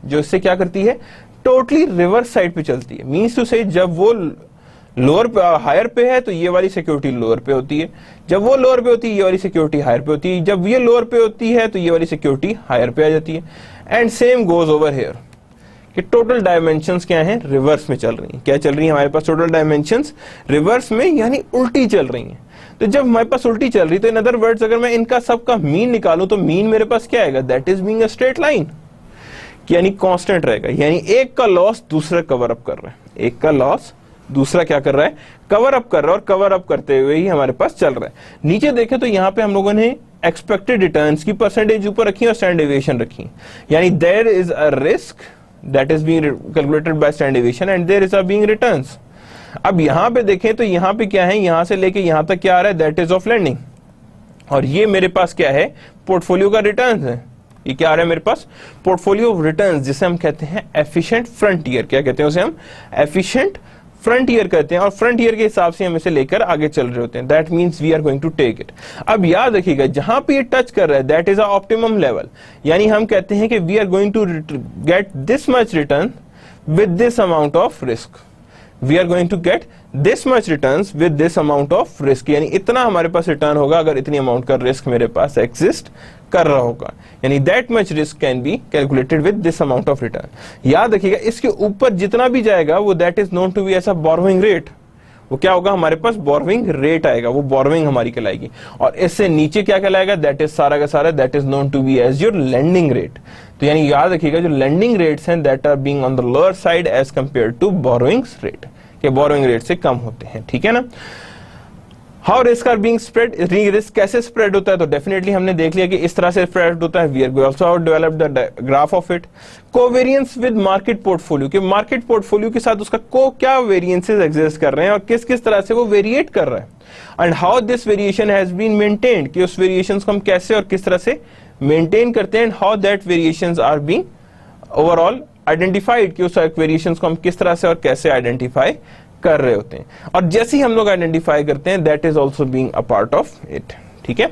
S1: जो इससे क्या करती है, टोटली रिवर्स साइड पे चलती है। मींस टू से जब वो लोअर पे हायर पे है तो ये वाली सिक्योरिटी लोअर पे होती है, जब वो लोअर पे होती है ये वाली सिक्योरिटी हायर पे होती है, जब ये लोअर पे होती है तो ये वाली सिक्योरिटी हायर पे आ जाती है। And same goes over here कि टोटल डायमेंशंस क्या हैं, रिवर्स में चल रही हैं। क्या चल रही है हमारे पास, टोटल डायमेंशंस रिवर्स में यानी उल्टी चल रही हैं। तो जब हमारे पास उल्टी चल रही तो इन अदर वर्ड्स अगर मैं इनका सबका मीन निकालूं तो मीन मेरे पास क्या आएगा, that is being a straight line, यानी कांस्टेंट रहेगा। यानी एक का लॉस दूसरा कवर अप कर रहा है, एक का लॉस दूसरा क्या कर रहा है, कवर अप कर रहा है, और कवर अप करते हुए ही हमारे पास चल रहा है। नीचे देखें तो यहाँ पे हम लोगों ने एक्सपेक्टेड रिटर्न्स की परसेंटेज ऊपर रखी और स्टैंडर्ड डेविएशन रखी, यानी there is a risk that is being calculated by standard deviation and there is a being returns. अब यहां पे देखें तो यहां पे क्या है, यहां से लेके यहां तक क्या आ रहा है, दैट इज ऑफ लेंडिंग, और ये मेरे पास क्या है, पोर्टफोलियो का रिटर्न्स है। ये क्या आ रहा है मेरे पास, पोर्टफोलियो ऑफ रिटर्न्स, जिसे हम कहते हैं एफिशिएंट फ्रंटियर। क्या कहते हैं उसे हम, एफिशिएंट फ्रंटियर कहते हैं, और फ्रंटियर के हिसाब से हम इसे लेकर आगे चल रहे होते हैं। That means we are going to take it. अब याद रखिएगा जहां पे ये टच कर रहा है that is a optimum level, यानी हम कहते हैं कि we are going to get this much return with this amount of risk, we are going to get this much returns with this amount of risk, यानी इतना हमारे पास return होगा अगर इतनी अमाउंट का रिस्क मेरे पास एग्जिस्ट कर रहा होगा, यानी that much risk can be calculated with this amount of return. याद रखिएगा इसके ऊपर जितना भी जाएगा वो that is known to be as a borrowing rate, वो क्या होगा हमारे पास बोरोइंग रेट आएगा, वो बोरोइंग हमारी कहलाएगी, और इससे नीचे क्या कहलाएगा, दैट इज सारा का सारा that is known to be as your lending rate. तो यानी याद रखिएगा जो लेंडिंग रेट्स हैं that are being on the lower side as compare to borrowings rate, के बोरोइंग रेट से कम होते हैं, ठीक है ना। How risk are being spread, risk कैसे स्प्रेड होता है, तो डेफिनेटली हमने देख लिया कि इस तरह से स्प्रेड होता है। We are also develop the graph of it. Covariance with market portfolio, कि मार्केट पोर्टफोलियो के साथ उसका क्या वेरिएंसेस एग्जिस्ट कर रहे हैं और किस किस तरह से वो वेरिएट कर रहा है, and how this variation has been maintained, कि उस वेरिएशंस को हम कैसे और किस तरह से मेंटेन करते हैं, and how that variations are being overall identified, कि उस वेरिएशंस को हम किस तरह से और कैसे आइडेंटिफाई कर रहे होते हैं, और जैसे ही हम लोग आइडेंटिफाई करते हैं that is also being a part of it, ठीक है।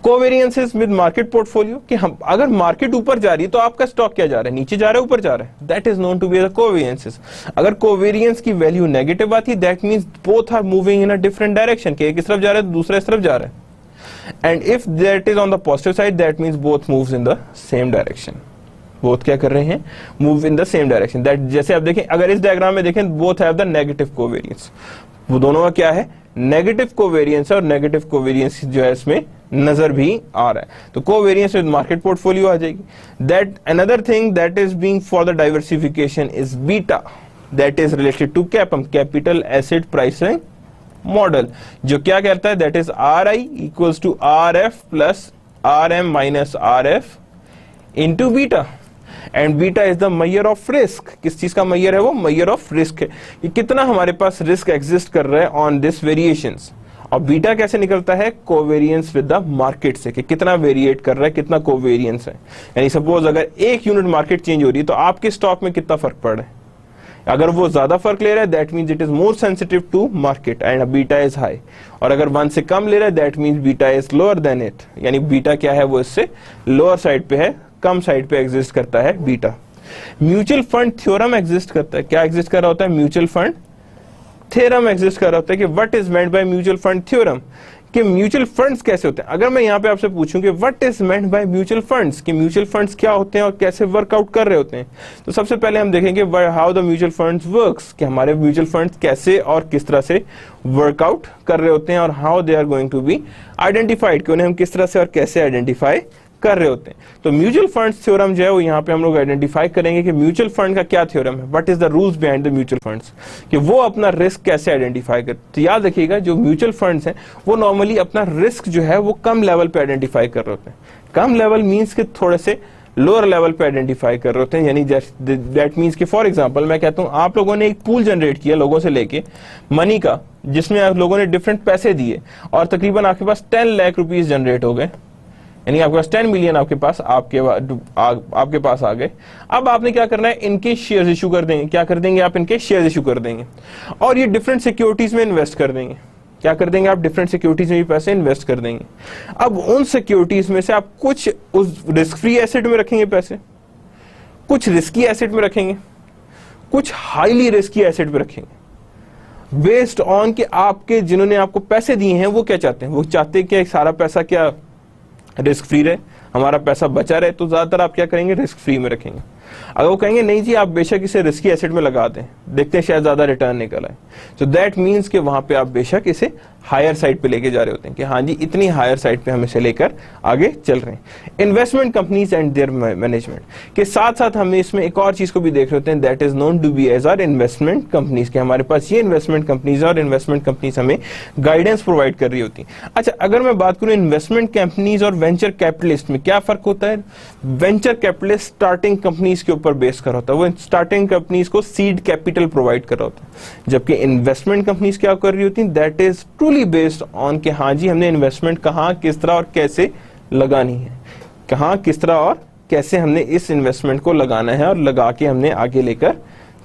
S1: कोवेरिएंसेस विद मार्केट पोर्टफोलियो, कि हम अगर मार्केट ऊपर जा रही है तो आपका स्टॉक क्या जा रहा है, नीचे जा रहा है ऊपर जा रहा है, that is known to be the covariances. अगर कोवेरिएंस की वैल्यू नेगेटिव आती है that means both are moving in a different direction, कि एक इस तरफ जा रहा है दूसरा इस तरफ जा रहा है, and if that is on the positive side that means both moves in the same direction, both क्या कर रहे हैं, move in the same direction. That जैसे आप देखें अगर इस डायग्राम में देखें both have the negative covariance, वो दोनों का क्या है, नेगेटिव कोवेरिएंस, और नेगेटिव कोवेरिएंस जो है इसमें नजर भी आ रहा है, तो कोवेरिएंस विद मार्केट पोर्टफोलियो आ जाएगी। That another thing that is being for the diversification is beta, that is related to CAPM, capital asset pricing model, जो क्या कहता है that is R I equals to R F plus R M minus R F into beta, and beta is the measure of risk. किस चीज का major है, वो major of risk है कि कितना हमारे पास रिस्क एग्जिस्ट कर रहा है ऑन दिस वेरिएशंस, और बीटा कैसे निकलता है, कोवेरिएंस विद द मार्केट से, कि कितना वेरिएट कर रहा है, कितना कोवेरिएंस है। यानी सपोज अगर एक यूनिट मार्केट चेंज हो रही है तो आपके स्टॉक में कितना फर्क पड़ रहा है, अगर वो ज्यादा फर्क ले रहा है that means it is more sensitive to market and beta is high, और अगर 1 से कम ले रहा है that means beta is lower than it, यानी बीटा क्या है वो इससे लोअर साइड पे है, कम साइड पे एग्जिस्ट करता है beta. Mutual fund theorem exist करता है, क्या एग्जिस्ट कर रहा होता है, म्यूचुअल फंड थ्योरम एग्जिस्ट कर रहा होता है, कि what is meant by mutual fund theorem, कि म्यूचुअल फंड्स कैसे होते हैं। अगर मैं यहाँ पे आपसे पूछूं कि what is meant by mutual funds, कि म्यूचुअल फंड्स क्या होते हैं और कैसे वर्कआउट कर रहे होते हैं, तो सबसे पहले हम देखेंगे how the mutual funds works, कि हमारे म्यूचुअल फंड्स कैसे और किस तरह से वर्कआउट कर रहे होते हैं, और how they are going to be identified, कि उन्हें हम किस तरह से और कैसे आइडेंटिफाई कर रहे होते हैं। तो म्यूचुअल फंड्स थ्योरम जो है वो यहाँ पे हम लोग आइडेंटिफाई करेंगे कि म्यूचुअल फंड का क्या थ्योरम है, what is the rules behind the mutual funds, कि वो अपना रिस्क कैसे आइडेंटिफाई करते। तो याद रखिएगा जो म्यूचुअल फंड्स हैं वो नॉर्मली अपना रिस्क जो है वो कम लेवल पे आइडेंटिफाई कर रहे होते हैं। कम लेवल मीन्स कि थोड़े से लोअर लेवल पे आइडेंटिफाई कर रहे होते हैं, यानी दैट मीन्स कि फॉर एग्जांपल मैं कहता हूं आप लोगों ने एक पूल जनरेट किया लोगों से लेके मनी का, जिसमें आप लोगों ने डिफरेंट पैसे दिए और तकरीबन आपके पास 10 लाख रुपीस जनरेट हो गए, यानी आपके पास 10 मिलियन आपके पास आ गए। अब आपने क्या करना है, इनके शेयर्स इशू कर देंगे। क्या कर देंगे आप, इनके शेयर्स इशू कर देंगे और ये डिफरेंट सिक्योरिटीज में इन्वेस्ट कर देंगे। क्या कर देंगे आप, डिफरेंट सिक्योरिटीज में भी पैसे इन्वेस्ट कर देंगे। अब उन सिक्योरिटीज में से आप कुछ उस रिस्क फ्री एसेट में रखेंगे पैसे, कुछ रिस्की एसेट में रखेंगे, कुछ हाईली रिस्की एसेट में रखेंगे, बेस्ड ऑन कि आपके जिन्होंने आपको पैसे दिए हैं वो क्या चाहते हैं। वो चाहते हैं कि सारा पैसा क्या रिस्क फ्री रहे, हमारा पैसा बचा रहे, तो ज्यादातर आप क्या करेंगे, रिस्क फ्री में रखेंगे। अगर वो कहेंगे नहीं जी आप बेशक इसे रिस्की एसेट में लगा दें, देखते हैं शायद ज्यादा रिटर्न निकल आए, तो दैट मीन्स कि वहां पे आप बेशक इसे हायर साइड पे लेके जा रहे होते हैं कि हाँ जी इतनी हायर साइड पे हम इसे लेकर आगे चल रहे हैं। Investment companies and there management के साथ साथ हमें इसमें एक और चीज को भी देख रहे होते हैं, that is known to be as our investment companies, के हमारे पास ये इन्वेस्टमेंट कंपनीज और इन्वेस्टमेंट कंपनीज हमें गाइडेंस प्रोवाइड कर रही होती है। अच्छा, अगर मैं बात करूं इन्वेस्टमेंट कंपनीज और वेंचर कैपिटलिस्ट में क्या फर्क होता है। वेंचर कैपिटलिस्ट स्टार्टिंग कंपनीज के ऊपर बेस कर होता है, वो स्टार्टिंग कंपनीज को सीड कैपिटल प्रोवाइड कर रहा होता है, जबकि इन्वेस्टमेंट कंपनीज क्या कर रही होती हैं, that is truly based on कि हाँ जी हमने इन्वेस्टमेंट कहाँ किस तरह और कैसे लगानी है, कहाँ किस तरह और कैसे हमने इस इन्वेस्टमेंट को लगाना है और लगा के हमने आगे लेकर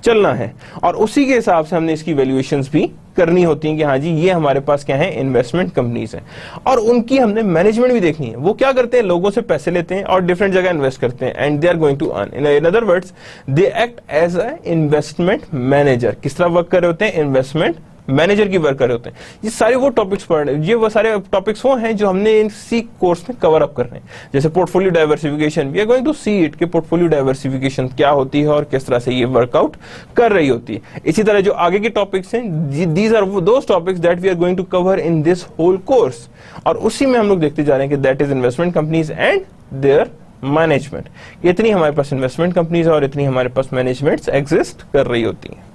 S1: चलना है, और उसी के हिसाब से हमने इसकी वैल्यूएशंस भी करनी होती हैं कि हाँ जी ये हमारे पास क्या है, इन्वेस्टमेंट कंपनीज हैं, और उनकी हमने मैनेजमेंट भी देखनी है। वो क्या करते हैं, लोगों से पैसे लेते हैं और डिफरेंट जगह इन्वेस्ट करते हैं, and they are going to earn. In other words they act as a investment manager. किस तरह वर्क कर रहे होते हैं, इन्वेस्टमेंट मैनेजर की वर्क कर रहे होते हैं। ये सारे वो टॉपिक्स ये वो सारे टॉपिक्स वो हैं जो हमने इसी कोर्स में कवर अप करने हैं, जैसे portfolio diversification. We are going to see it कि पोर्टफोलियो डाइवर्सिफिकेशन क्या होती है और किस तरह से ये वर्कआउट कर रही होती है। इसी तरह जो आगे के टॉपिक्स हैं, these are those topics that we are going to cover in this whole course, और उसी में हम लोग देखते जा रहे हैं कि that is investment companies and there management. इतनी हमारे पास इन्वेस्टमेंट कंपनीज और इतनी हमारे पास मैनेजमेंट्स एग्जिस्ट कर रही होती हैं।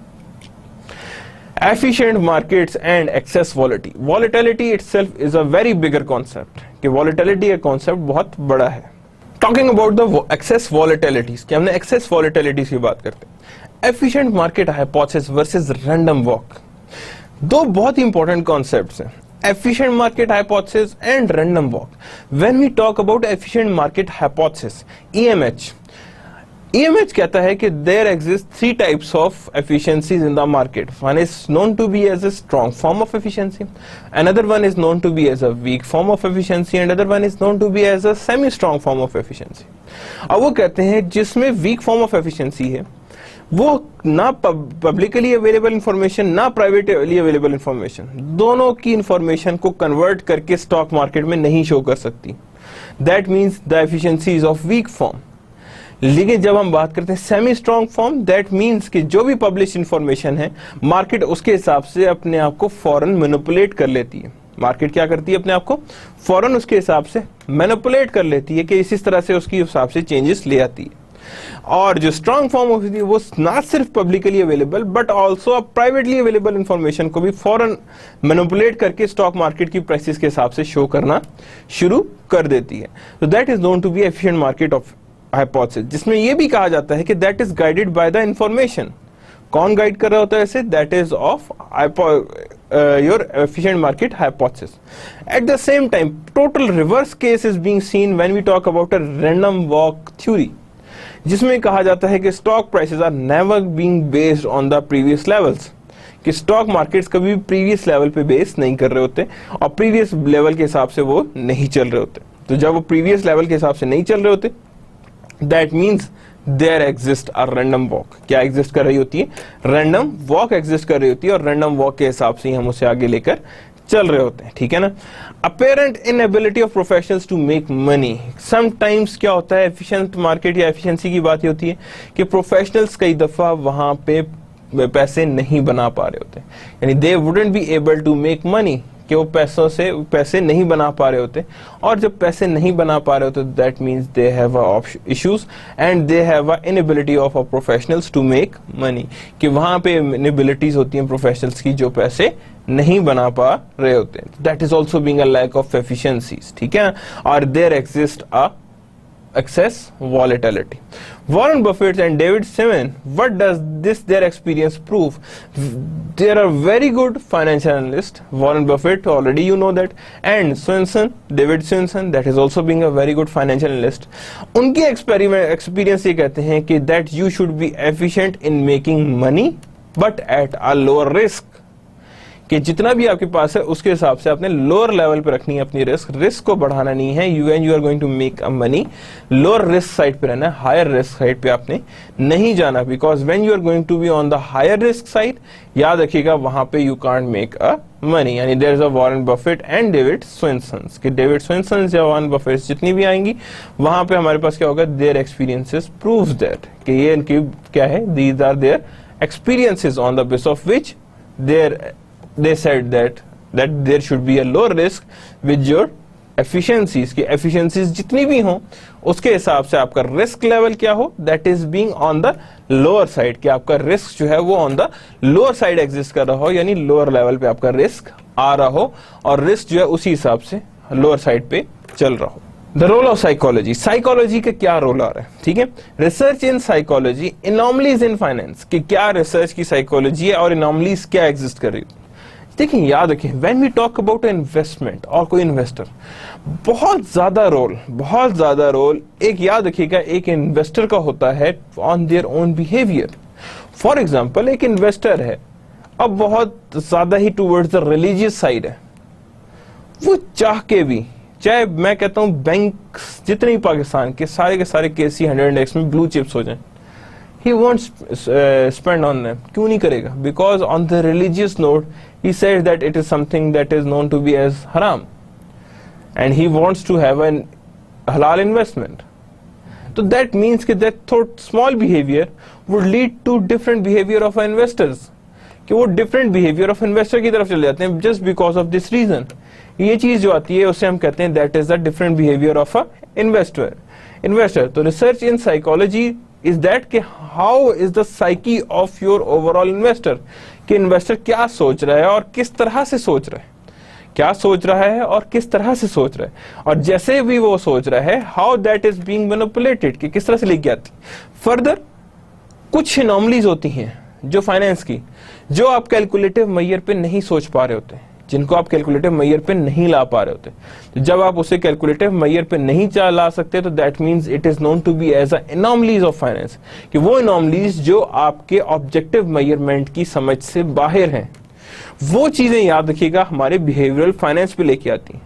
S1: Efficient markets and excess volatility. Volatility itself is a very bigger concept. कि volatility का concept बहुत बड़ा है। Talking about the excess volatilities, कि हमने excess volatilities की बात करते हैं। Efficient market hypothesis versus random walk, दो बहुत ही important concepts हैं। Efficient market hypothesis and random walk. When we talk about efficient market hypothesis, EMH कहता है कि there exist 3 types of efficiencies in the market. One is known to be as a strong form of efficiency, another one is known to be as a weak form of efficiency, and another one is known to be as a semi-strong form of efficiency. अब वो कहते हैं जिसमें weak form of efficiency है वो ना publicly available information ना privately available information, दोनों की इंफॉर्मेशन को कन्वर्ट करके स्टॉक मार्केट में नहीं शो कर सकती। That means the efficiency is of weak form. लेकिन जब हम बात करते हैं semi strong form, that means कि जो भी पब्लिश इंफॉर्मेशन है मार्केट उसके हिसाब से अपने आप को फौरन मैनिपुलेट कर लेती है। मार्केट क्या करती है, अपने आप को फौरन उसके हिसाब से मैनिपुलेट कर लेती है कि इसी तरह से उसकी हिसाब से चेंजेस ले आती है। और जो स्ट्रॉन्ग फॉर्म होती है वो ना सिर्फ publicly available but also privately available information को भी फौरन मैनिपुलेट करके स्टॉक मार्केट की प्राइसेस के हिसाब से शो करना शुरू कर देती है। तो that is known to be efficient market of hypothesis, जिसमें यह भी कहा जाता है कि that is guided by the information. कौन गाइड कर रहा होता है इसे, that is of your efficient market hypothesis. At the same time total reverse case is being seen when we talk about a random walk theory, जिसमें कहा जाता है कि stock prices are never being based on the previous levels, कि stock markets कभी भी previous level पे base नहीं कर रहे होते और प्रीवियस लेवल के हिसाब से वो नहीं चल रहे होते। तो जब वो प्रीवियस लेवल के हिसाब से नहीं चल रहे होते, that means there exist a random walk. क्या एग्जिस्ट कर रही होती है, रैंडम वॉक एग्जिस्ट कर रही होती है, और रैंडम वॉक के हिसाब से ही हम उसे आगे लेकर चल रहे होते हैं, ठीक है ना। Apparent inability of professionals to make money, sometimes क्या होता है, एफिशिएंट मार्केट या एफिशिएंसी की बात होती है कि प्रोफेशनल्स कई दफा वहां पे पैसे नहीं बना पा रहे होते, यानी they wouldn't be able to make money, कि वो पैसों से पैसे नहीं बना पा रहे होते, और जब पैसे नहीं बना पा रहे होते that means they have issues and they have a inability of a professionals to make money, कि वहां पे इनएबिलिटीज होती हैं प्रोफेशनल्स की जो पैसे नहीं बना पा रहे होते, that is also being a lack of efficiencies, ठीक है, और there exist a excess volatility. Warren Buffett and David Simon, what does their experience prove? They are very good financial analysts. Warren Buffett, already you know that, and David Swensen, that is also being a very good financial analyst. उनकी experience ये कहते हैं कि that you should be efficient in making money, but at a lower risk. कि जितना भी आपके पास है उसके हिसाब से आपने लोअर लेवल पे रखनी है अपनी रिस्क को बढ़ाना नहीं है। You are going to make a money, lower risk side पे रहना है, हायर रिस्क साइड पे आपने नहीं जाना, because when you are going to be on the higher risk side, याद रखिएगा वहां पे you can't make a money. यानी there is a Warren Buffett and David Swensen, कि डेविड स्वेंसन या वॉरेन बफेट जितनी भी आएंगी वहां पे हमारे पास क्या होगा, देयर एक्सपीरियंसेस प्रूव्स दैट, कि ये इनकी क्या है, these are their experiences on the base of which they said that there should be a low risk with your efficiencies, कि efficiencies जितनी भी हो उसके हिसाब से आपका रिस्क लेवल क्या हो, that is being on the lower side, कि आपका रिस्क जो है वो on the lower side exist कर रहा हो, यानी लोअर लेवल पे आपका रिस्क आ रहा हो और रिस्क जो है उसी हिसाब से लोअर साइड पे चल रहा हो। The role of psychology, psychology का क्या रोल आ रहा है, ठीक है। Research in psychology, anomalies in finance, कि क्या रिसर्च की साइकोलॉजी है और एनॉमलीज क्या एग्जिस्ट कर रही है। देखिए याद रखें, when we talk about investment और कोई इन्वेस्टर, बहुत ज्यादा रोल एक याद रखिएगा एक इन्वेस्टर का होता है on their own behaviour. For example एक इन्वेस्टर है, अब बहुत ज्यादा ही टूवर्ड्स द रिलीजियस साइड है, वो चाह के भी, चाहे मैं कहता हूं बैंक जितने भी पाकिस्तान के सारे केसी 100 इंडेक्स में ब्लू चिप्स हो जाएं, he won't spend on them. क्यों नहीं करेगा? Because on the religious note, he says that it is something that is known to be as haram, and he wants to have an halal investment. So that means that small behavior would lead to different behavior of investors. कि वो different behavior of investor की तरफ चले जाते हैं just because of this reason. ये चीज जो आती है उसे हम कहते हैं that is the different behavior of a investor. तो research in psychology is that कि how is the psyche of your overall investor, कि इन्वेस्टर क्या सोच रहा है और किस तरह से सोच रहा है, क्या सोच रहा है और किस तरह से सोच रहा है, और जैसे भी वो सोच रहा है how that is being manipulated, कि किस तरह से लेके आती। फर्दर कुछ एनॉमलीज होती हैं जो फाइनेंस की, जो आप कैलकुलेटिव मैयर पे नहीं सोच पा रहे होते, जिनको आप कैलकुलेटिव मैयर पे नहीं ला पा रहे होते। तो जब आप उसे कैलकुलेटिव मैयर पे नहीं ला सकते तो that means it is known to be as a anomalies of finance, कि वो एनॉमलीज जो आपके ऑब्जेक्टिव मेजरमेंट की समझ से बाहर हैं, वो चीजें याद रखिएगा हमारे बिहेवियरल फाइनेंस पे लेके आती हैं।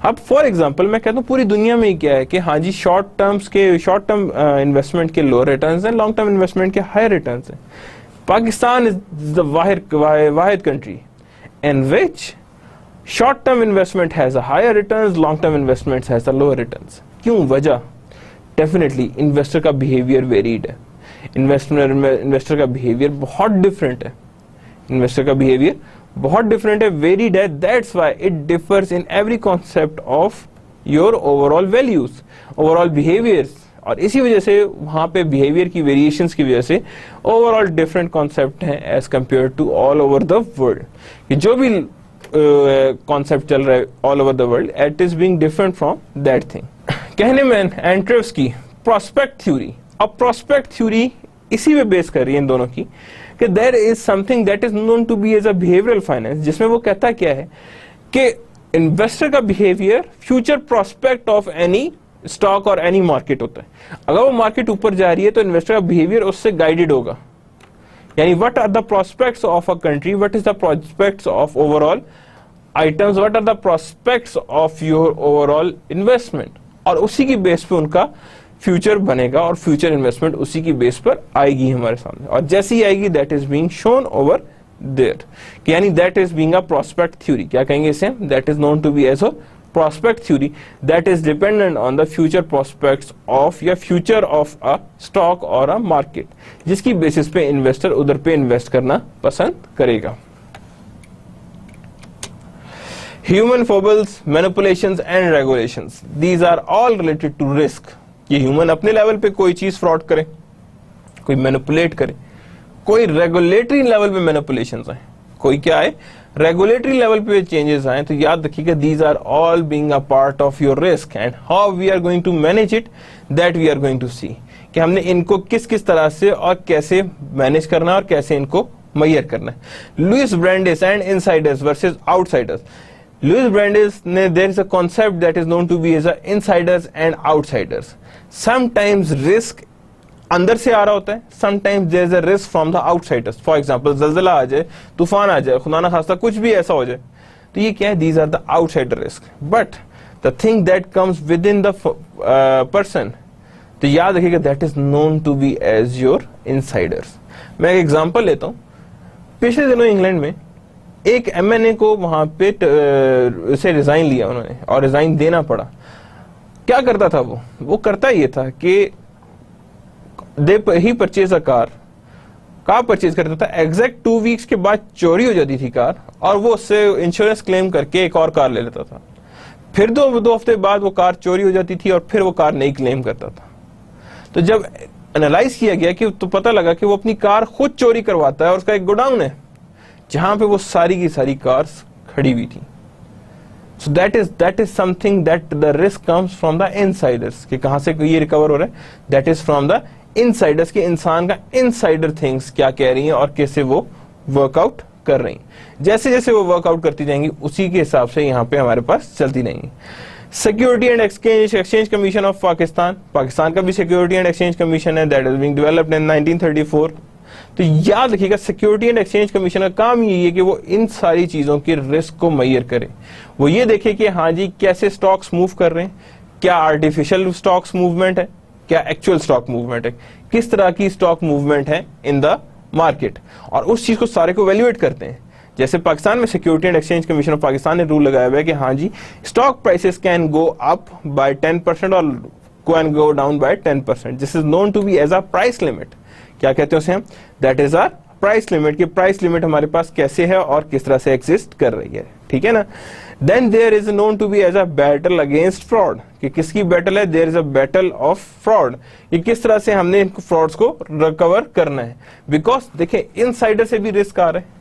S1: अब फॉर एग्जांपल मैं कहता हूँ पूरी दुनिया में क्या है कि हाँ जी शॉर्ट टर्म इन्वेस्टमेंट के लो रिटर्न्स हैं, लॉन्ग टर्म इन्वेस्टमेंट के हाई रिटर्न्स हैं। Pakistan is the Wahid country in which short-term investment has a higher returns, long-term investments has a lower returns. क्यों? वजह डेफिनेटली इन्वेस्टर का बिहेवियर वेरीड है, investor का behaviour बहुत डिफरेंट है, इन्वेस्टर का बिहेवियर बहुत डिफरेंट है, वेरीड है। That's why it differs in every concept of your overall values, overall behaviours, और इसी वजह से वहां पे बिहेवियर की वेरिएशंस की वजह से ओवरऑल डिफरेंट कॉन्सेप्ट हैं as compare to all over the world. कि जो भी कॉन्सेप्ट चल रहा है all over the world, it is being different from that thing. Kahneman and Tversky prospect theory, अब प्रोस्पेक्ट थ्योरी इसी पे बेस कर रही है इन दोनों की, कि there is something that is known to be as a behavioural finance, जिसमें वो कहता क्या है कि इन्वेस्टर का behaviour future prospect of any stock और एनी मार्केट होता है। अगर वो मार्केट ऊपर जा रही है तो इन्वेस्टर का बिहेवियर उससे गाइडेड होगा, यानी what are the prospects of a country, what is the prospects of overall items, what are the prospects of your overall investment, और उसी की बेस पे उनका फ्यूचर बनेगा और फ्यूचर इन्वेस्टमेंट उसी की बेस पर आएगी हमारे सामने, और जैसी आएगी that is being shown over there, यानी that is being a prospect theory. क्या कहेंगे इसे? That is known to be as a prospect theory that is dependent on the future prospects of या future of a stock or a market, जिसकी basis पे investor उधर पे invest करना पसंद करेगा. Human foibles, manipulations and regulations, these are all related to risk. ये human अपने लेवल पे कोई चीज फ्रॉड करे, कोई मैनिपुलेट करे, कोई रेगुलेटरी लेवल पे मैनिपुलेशंस आए, कोई क्या है रेगुलेटरी लेवल पे चेंजेस आए, तो याद रखिएगा these are all being a part of your risk and how we are going to manage it, that we are going to see कि हमने इनको किस किस तरह से और कैसे मैनेज करना है और कैसे इनको मैयर करना है. Louis Brandeis and insiders versus outsiders. Louis Brandeis ने there is a concept that is known to be as a insiders and outsiders. Sometimes risk अंदर से आ रहा होता है, sometimes there is a risk from the outsiders. For example जलजला आ जाए, तूफान आ जाए, खुदा ना खास्ता कुछ भी ऐसा हो जाए, तो ये क्या है? These are the outsider risk. But the thing that comes within the person, तो याद रखिएगा that is known to be as your insiders. मैं एक एग्जांपल लेता हूं. पिछले दिनों इंग्लैंड में एक एमएनए को वहां पे से रिजाइन लिया उन्होंने और रिजाइन देना पड़ा. क्या करता था वो करता ये था कि ही परचेज अ कार परचेज करता था, एग्जैक्ट 2 वीक्स के बाद चोरी हो जाती थी कार, और वो उससे इंश्योरेंस क्लेम करके एक और कार ले लेता था. फिर दो हफ्ते बाद वो कार चोरी हो जाती थी और फिर वो कार नहीं क्लेम करता था. तो जब एनालाइज किया गया कि तो पता लगा कि वो अपनी कार खुद चोरी करवाता है और उसका एक गोडाउन है जहां पे वो सारी की सारी कार्स खड़ी हुई थी. So that is something that the risk comes from the insiders, कि कहां से ये रिकवर हो रहा है? That is from the insiders, कि इंसान का insider things क्या कह रही हैं और कैसे वो वर्कआउट कर रही हैं. जैसे जैसे वो वर्कआउट करती जाएंगी उसी के हिसाब से यहाँ पे हमारे पास चलती रहेंगी. Security and exchange commission of Pakistan का भी सिक्योरिटी एंड एक्सचेंज कमीशन है, that is being developed in 1934. तो याद रखिएगा सिक्योरिटी एंड एक्सचेंज कमीशन का काम यही है कि वो इन सारी चीजों के रिस्क को मैयर करे. वो ये देखे कि हाँ जी कैसे स्टॉक्स मूव कर रहे हैं, क्या आर्टिफिशियल स्टॉक्स मूवमेंट है, क्या एक्चुअल स्टॉक मूवमेंट है, किस तरह की स्टॉक मूवमेंट है इन द मार्केट, और उस चीज को सारे को वैल्यूएट करते हैं. जैसे पाकिस्तान में security and exchange commission of Pakistan ने रूल लगाया हुआ है कि हाँ जी stock prices can go up by 10% और can go down by 10%. This is known to be as a price limit. क्या कहते हैं उसे हम? That is our price limit. कि प्राइस लिमिट हमारे पास कैसे है और किस तरह से एग्जिस्ट कर रही है, ठीक है ना. Then there is known to be as a battle against fraud. कि किसकी बैटल है? There is a battle of fraud. कि किस तरह से हमने इन फ्रॉड्स को रिकवर करना है. बिकॉज देखिए इनसाइडर से भी रिस्क आ रहा है,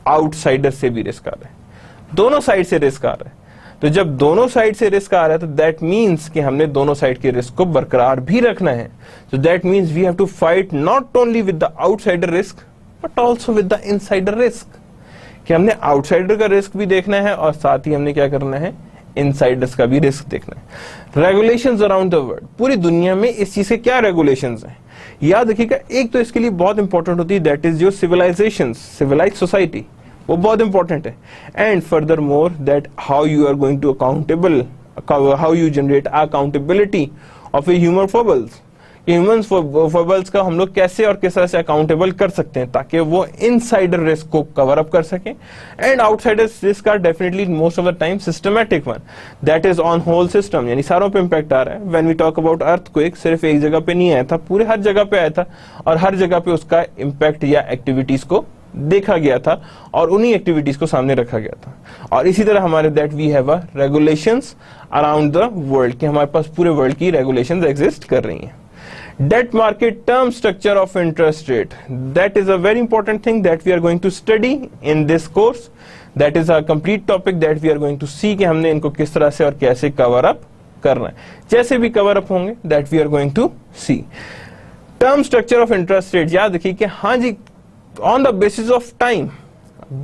S1: आउटसाइडर से भी रिस्क आ रहा है, दोनों साइड से रिस्क आ रहा है. तो जब दोनों साइड से रिस्क आ रहा है तो दैट मीन्स कि हमने दोनों साइड के रिस्क को बरकरार भी रखना है. So that means we have to fight not only with the outsider risk but also with the insider risk. कि हमने आउटसाइडर का रिस्क भी देखना है और साथ ही हमने क्या करना है? इनसाइडर्स का भी रिस्क देखना है. रेगुलेशंस अराउंड द वर्ल्ड, पूरी दुनिया में इस चीज के क्या रेगुलेशंस हैं याद रखिएगा. एक तो इसके लिए बहुत इंपॉर्टेंट होती है that is your civilizations, civilized society, वो बहुत इंपॉर्टेंट है. And further more that how you are going to accountable, how you generate accountability of a human foibles. Human foibles का हम लोग कैसे और किस तरह से अकाउंटेबल कर सकते हैं ताकि वो इनसाइडर रिस्क को कवर अप कर सकें. And outsider risk are definitely most of the time systematic one, that is on whole system, यानी सारों पे इंपैक्ट आ रहा है. When we talk about earthquake, सिर्फ एक जगह पे नहीं आया था, पूरे हर जगह पे आया था और हर जगह पे उसका इम्पैक्ट या एक्टिविटीज को देखा गया था और उन्हीं एक्टिविटीज को सामने रखा गया था. और इसी तरह हमारे that we have a regulations around the world, कि हमारे पास पूरे वर्ल्ड की रेगुलेशंस एग्जिस्ट कर रही हैं. Debt market term structure of interest rate, that is a very important thing that we are going to study in this course. That is a complete topic that we are going to see कि हमने इनको किस तरह से और कैसे cover up करना है. जैसे भी कवर अप होंगे that we are going to see. Term structure of interest rate, याद रखिए कि हाँ जी on the basis of time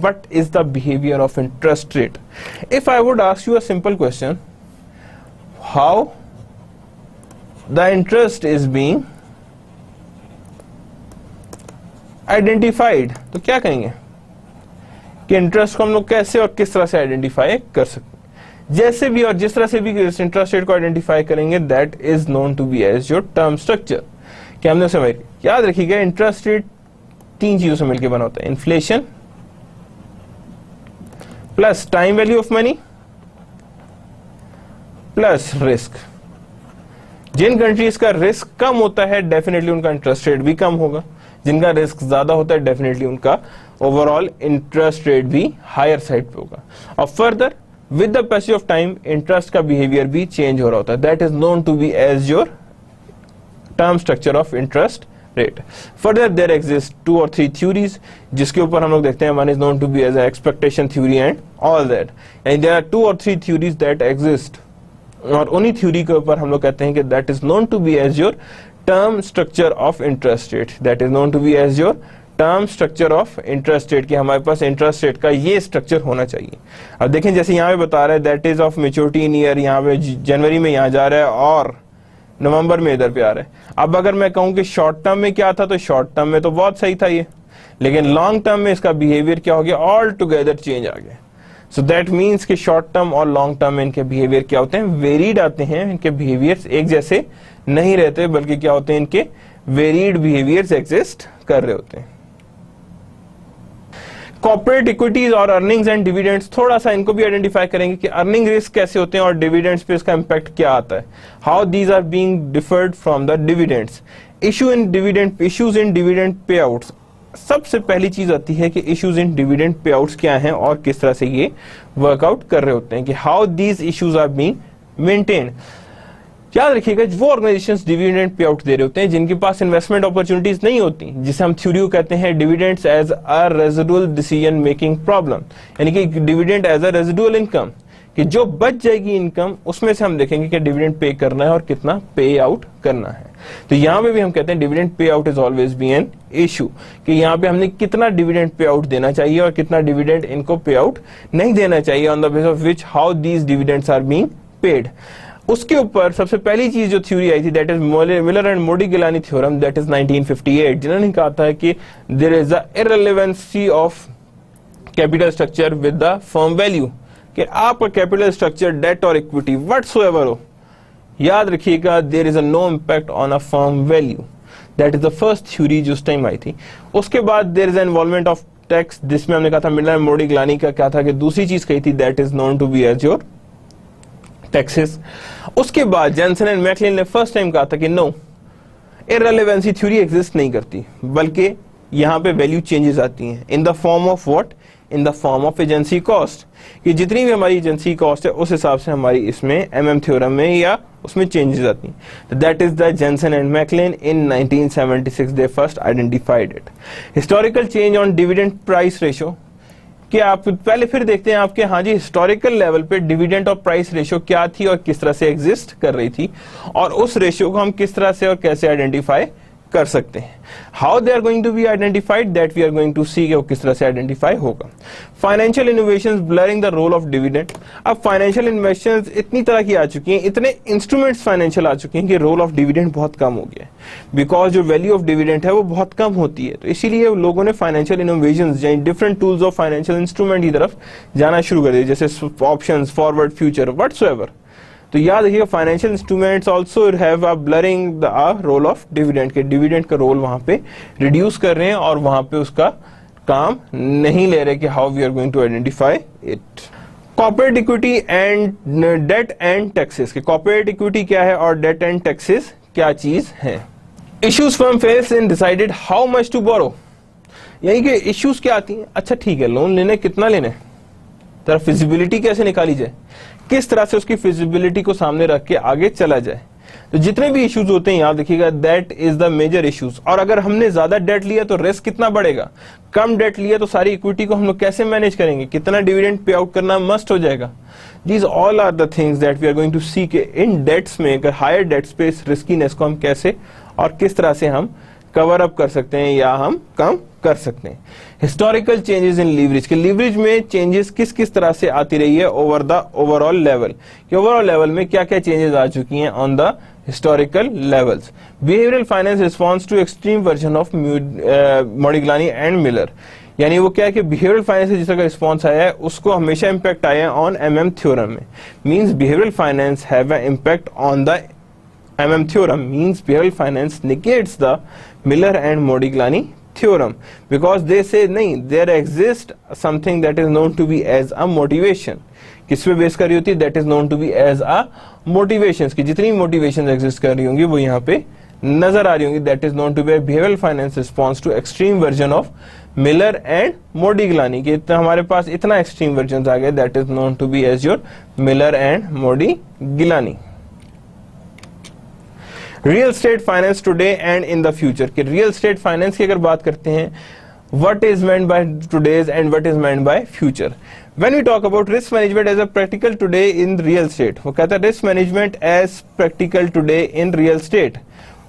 S1: what is the behavior of interest rate. If I would ask you a simple question, how the interest is being identified, तो क्या कहेंगे कि interest को हम लोग कैसे और किस तरह से आइडेंटिफाई कर सकते हैं. जैसे भी और जिस तरह से भी इंटरेस्ट रेट को आइडेंटिफाई करेंगे that is known to be as your term structure. कि हमने समझ याद रखिएगा इंटरेस्ट रेट 3 चीजों से मिलकर बना होता है, inflation, plus time value of money plus risk. जिन कंट्रीज का रिस्क कम होता है डेफिनेटली उनका इंटरेस्ट रेट भी कम होगा, जिनका रिस्क ज्यादा होता है डेफिनेटली उनका ओवरऑल इंटरेस्ट रेट भी हायर साइड पे होगा। और further with the passage of time interest का बिहेवियर भी चेंज हो रहा होता है, that is known to be as your term structure of interest rate. Further, there exist 2 or 3 theories जिसके ऊपर हम लोग देखते हैं, one is known to be as a expectation theory and all that. And there are 2 or 3 theories that exist. और उन्हीं theory के ऊपर हम लोग कहते हैं कि that is known to be as your term structure of interest rate. That is known to be as your term structure of interest rate, कि हमारे पास इंटरेस्ट रेट का ये स्ट्रक्चर होना चाहिए। अब देखें जैसे यहाँ पे बता रहा है that is of maturity in year, यहाँ पे जनवरी में यहाँ जा रहा है और नवंबर में इधर पे आ रहा है। अब अगर मैं कहूं कि शॉर्ट टर्म में क्या था, तो शॉर्ट टर्म में तो बहुत सही था ये, लेकिन लॉन्ग टर्म में इसका बिहेवियर क्या हो गया, ऑल टुगेदर चेंज आ गया। सो दैट मीन्स कि शॉर्ट टर्म और लॉन्ग टर्म में इनके बिहेवियर क्या होते हैं, वेरीड आते हैं। इनके बिहेवियर्स एक जैसे नहीं रहते, बल्कि क्या होते हैं, इनके वेरीड बिहेवियर्स एग्जिस्ट कर रहे होते हैं। कॉर्पोरेट इक्विटीज और अर्निंग्स एंड डिविडेंड्स, थोड़ा सा इनको भी आइडेंटिफाई करेंगे कि अर्निंग रिस्क कैसे होते हैं और डिविडेंड्स पे इसका इंपैक्ट क्या आता है, how these are being differed from the dividends. Issues in dividend payouts, सबसे पहली चीज आती है कि issues in dividend payouts क्या हैं और किस तरह से ये वर्कआउट कर रहे होते हैं, कि how these issues are being maintained. याद रखिएगा वो ऑर्गेनाइजेशंस डिविडेंड पे आउट दे रहे होते हैं जिनके पास इन्वेस्टमेंट अपॉर्चुनिटीज नहीं होती, जिसे हम थ्योरी कहते हैं dividends as a residual decision making problem, यानी कि dividend as a residual income, कि जो बच जाएगी इनकम उसमें से हम देखेंगे कि डिविडेंड पे करना है और कितना पे आउट करना है। तो यहाँ पे भी हम कहते हैं dividend pay out is always be an issue, कि यहाँ पे हमने कितना डिविडेंड पे आउट देना चाहिए और कितना डिविडेंड इनको पे आउट नहीं देना चाहिए, on the base of which how these dividends are being paid. उसके ऊपर सबसे पहली चीज जो थ्योरी आई थी that is Miller and Modigliani theorem, that is 1958, जिन्होंने कहा था कि there is a irrelevancy of capital structure with the firm value, कि आपका कैपिटल स्ट्रक्चर डेट और इक्विटी व्हाटसोएवर हो, याद रखिएगा there is a no impact on a firm value. That is the first theory जो उस टाइम आई थी। उसके बाद there is involvement of tax, जिसमें हमने कहा था मिलर एंड मोडिगिलानी का क्या था कि दूसरी चीज कही थी that is known to be as your taxes. उसके बाद जेनसन एंड मैकलिन ने फर्स्ट टाइम कहा था कि नो, इररिलेवेंसी थ्योरी एग्जिस्ट नहीं करती, बल्कि यहां पे वैल्यू चेंजेस आती हैं in the form of what, in the form of agency cost, कि जितनी भी हमारी एजेंसी कॉस्ट है उस हिसाब से हमारी इसमें एमएम थ्योरम में या उसमें चेंजेस आती हैं। That is the Jensen and Meckling in 1976 they first identified it. Historical change on dividend price ratio, कि आप पहले फिर देखते हैं आपके, हाँ जी, हिस्टोरिकल लेवल पे डिविडेंड और प्राइस रेशियो क्या थी और किस तरह से एग्जिस्ट कर रही थी, और उस रेशियो को हम किस तरह से और कैसे आइडेंटिफाई कर सकते हैं। How they are going to be identified, that we are going to see, वो किस तरह से आइडेंटिफाई होगा। Financial innovations blurring the role of dividend. अब फाइनेंशियल इन्वेस्टमेंट्स इतनी तरह की आ चुकी हैं, इतने इंस्ट्रूमेंट्स फाइनेंशियल आ चुके हैं कि रोल ऑफ डिविडेंड बहुत कम हो गया है, बिकॉज जो वैल्यू ऑफ डिविडेंड है वो बहुत कम होती है। तो इसीलिए लोगों ने फाइनेंशियल इनोवेशंस यानी different tools of financial instrument की तरफ जाना शुरू कर दिया, जैसे ऑप्शंस, फॉरवर्ड, फ्यूचर, व्हाटसोएवर। तो याद रखिएगा financial instruments also have a blurring the role of dividend, के डिविडेंड का रोल वहां पे रिड्यूस कर रहे हैं और वहां पे उसका काम नहीं ले रहे कि how we are going to identify it. Corporate equity and debt and taxes, के कॉर्पोरेट इक्विटी क्या है और डेट एंड टैक्सेस क्या चीज है। Issues firm face in decided how much to borrow, यानी कि इश्यूज क्या आती हैं, अच्छा ठीक है लोन लेने कितना लेना है, तरह फिजिबिलिटी कैसे निकाली जाए, किस तरह से उसकी फिजिबिलिटी को सामने रख के आगे चला जाए। तो जितने भी इश्यूज होते हैं याद रखिएगा that is the major issues. और अगर हमने ज्यादा डेट लिया तो रिस्क कितना बढ़ेगा, कम डेट लिया तो सारी इक्विटी को हम लोग कैसे मैनेज करेंगे, कितना डिविडेंड पे आउट करना मस्ट हो जाएगा। These all are the things that we are going to see के इन डेट्स में, अगर हायर डेट्स पे इस रिस्कीनेस को हम कैसे और किस तरह से हम कवर अप कर सकते हैं या हम कम कर सकते हैं। हिस्टोरिकल चेंजेस इन लीवरेज, के लीवरेज में चेंजेस किस किस तरह से आती रही है ओवर द ओवरऑल लेवल, कि ओवरऑल लेवल में क्या क्या चेंजेस आ चुकी हैं on the historical levels. Behavioural finance response to extreme version of Modigliani and Miller, यानी वो क्या है कि बिहेवियरल फाइनेंस से जिस तरह का रिस्पॉन्स आया है उसको हमेशा इंपैक्ट आया है ऑन एमएम थ्योरम में। Means behavioural finance have an impact on the MM theorem, means behavioral finance negates the Miller and Modigliani theorem, because they say नहीं, there exists something that is known to be as a motivation. किस पे base कर रही होती है? That is known to be as a motivations, कि जितनी motivations exist कर रही होंगी वो यहाँ पे नजर आ रही होंगी. That is known to be a behavioral finance response to extreme version of Miller and Modigliani, कि हमारे पास इतना extreme versions आ गए. That is known to be as your Miller and Modigliani. Real estate finance today and in the future, कि real estate finance की अगर बात करते हैं, what is meant by today's and what is meant by future. When we talk about risk management as a practical today in real estate, वो कहता है risk management as practical today in real estate.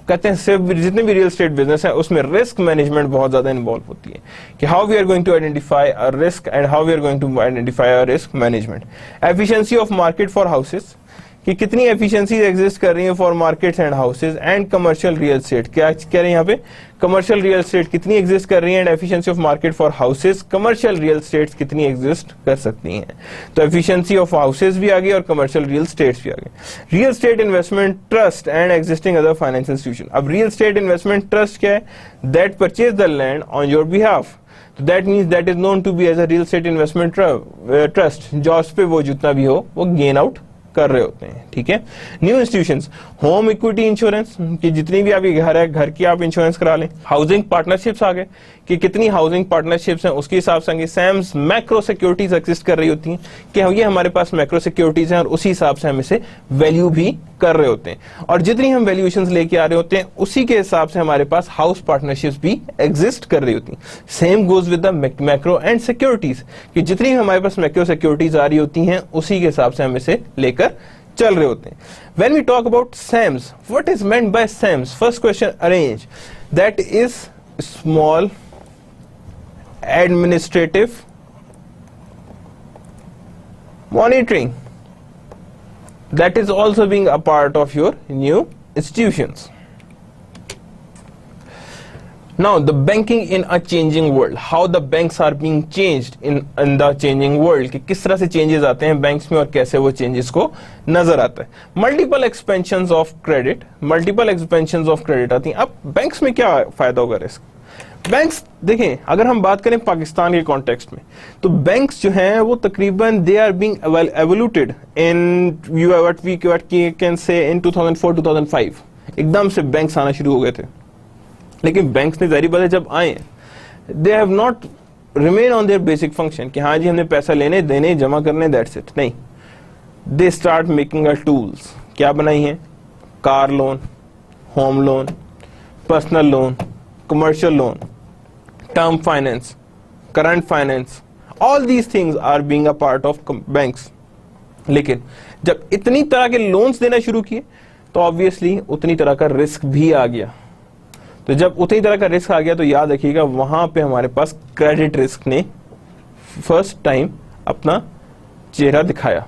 S1: कहते हैं सिर्फ जितने भी real estate business है उसमें रिस्क मैनेजमेंट बहुत ज्यादा इन्वॉल्व होती है, कि how we are going to identify a risk and how we are going to identify a risk management. Efficiency of market for houses, कि कितनी एफिशिएंसीज एग्जिस्ट कर रही है for markets and houses, and commercial real estate, क्या कह रहे हैं यहाँ पे, कमर्शियल रियल एस्टेट कितनी एग्जिस्ट कर रही है, and efficiency of market for houses, commercial real estates कितनी एग्जिस्ट कर सकती हैं. तो एफिशिएंसी ऑफ हाउसेज भी आ गई और कमर्शियल रियल एस्टेट्स भी आ गए. Real estate investment trust and existing other financial institution. अब रियल एस्टेट इन्वेस्टमेंट ट्रस्ट क्या है? That purchase the land on your behalf. तो that means that is known to be as a real estate investment trust, jobs पे वो जितना भी हो वो गेन आउट कर रहे होते हैं. ठीक है. New institutions, home equity insurance, कि जितनी भी आपकी घर है घर की आप इंश्योरेंस करा लें. हाउसिंग पार्टनरशिप्स आ गए, कि कितनी हाउसिंग पार्टनरशिप्स हैं उसके हिसाब से. सैम्स मैक्रो सिक्योरिटीज एग्जिस्ट कर रही होती हैं, कि ये हमारे पास मैक्रो सिक्योरिटीज हैं और उसी हिसाब से हम इसे वैल्यू भी कर रहे होते हैं, और जितनी हम वैल्यूएशंस लेके आ रहे होते हैं उसी के हिसाब से हमारे पास हाउस पार्टनरशिप्स भी एग्जिस्ट कर रही होती हैं. Same goes with the macro and securities, कि जितनी हमारे पास मैक्रो सिक्योरिटीज आ रही होती हैं उसी के हिसाब से हम इसे लेकर चल रहे होते हैं. When we talk about SAMs, what is meant by SAMs? First question, arrange. That is small administrative monitoring. That is also being a part of your new institutions. Now, the banking in a changing world. How the banks are being changed in the changing world. कि किस तरह से changes आते हैं banks में और कैसे वो changes को नजर आता है. Multiple expansions of credit. Multiple expansions of credit आती हैं. अब banks में क्या फायदा होगा रिस्क? बैंक्स देखें, अगर हम बात करें पाकिस्तान के कॉन्टेक्स्ट में, तो बैंक्स जो हैं वो तकरीबन they are being evoluted in what we can say in 2004-2005 एकदम से बैंक्स आना शुरू हो गए थे. लेकिन बैंक्स ने जाहिर बात है जब आए, they have not remain on their basic function, कि हाँ जी हमने पैसा लेने देने जमा करने, दैट्स इट. नहीं, they start making a tools. क्या बनाई हैं? Car loan, home loan, personal loan, commercial loan, term finance, current finance, all these things are being a part of banks. लेकिन जब इतनी तरह के लोन्स देना शुरू किए तो ऑब्वियसली उतनी तरह का रिस्क भी आ गया. तो जब उतनी तरह का रिस्क आ गया तो याद रखिएगा वहां पे हमारे पास क्रेडिट रिस्क ने फर्स्ट टाइम अपना चेहरा दिखाया,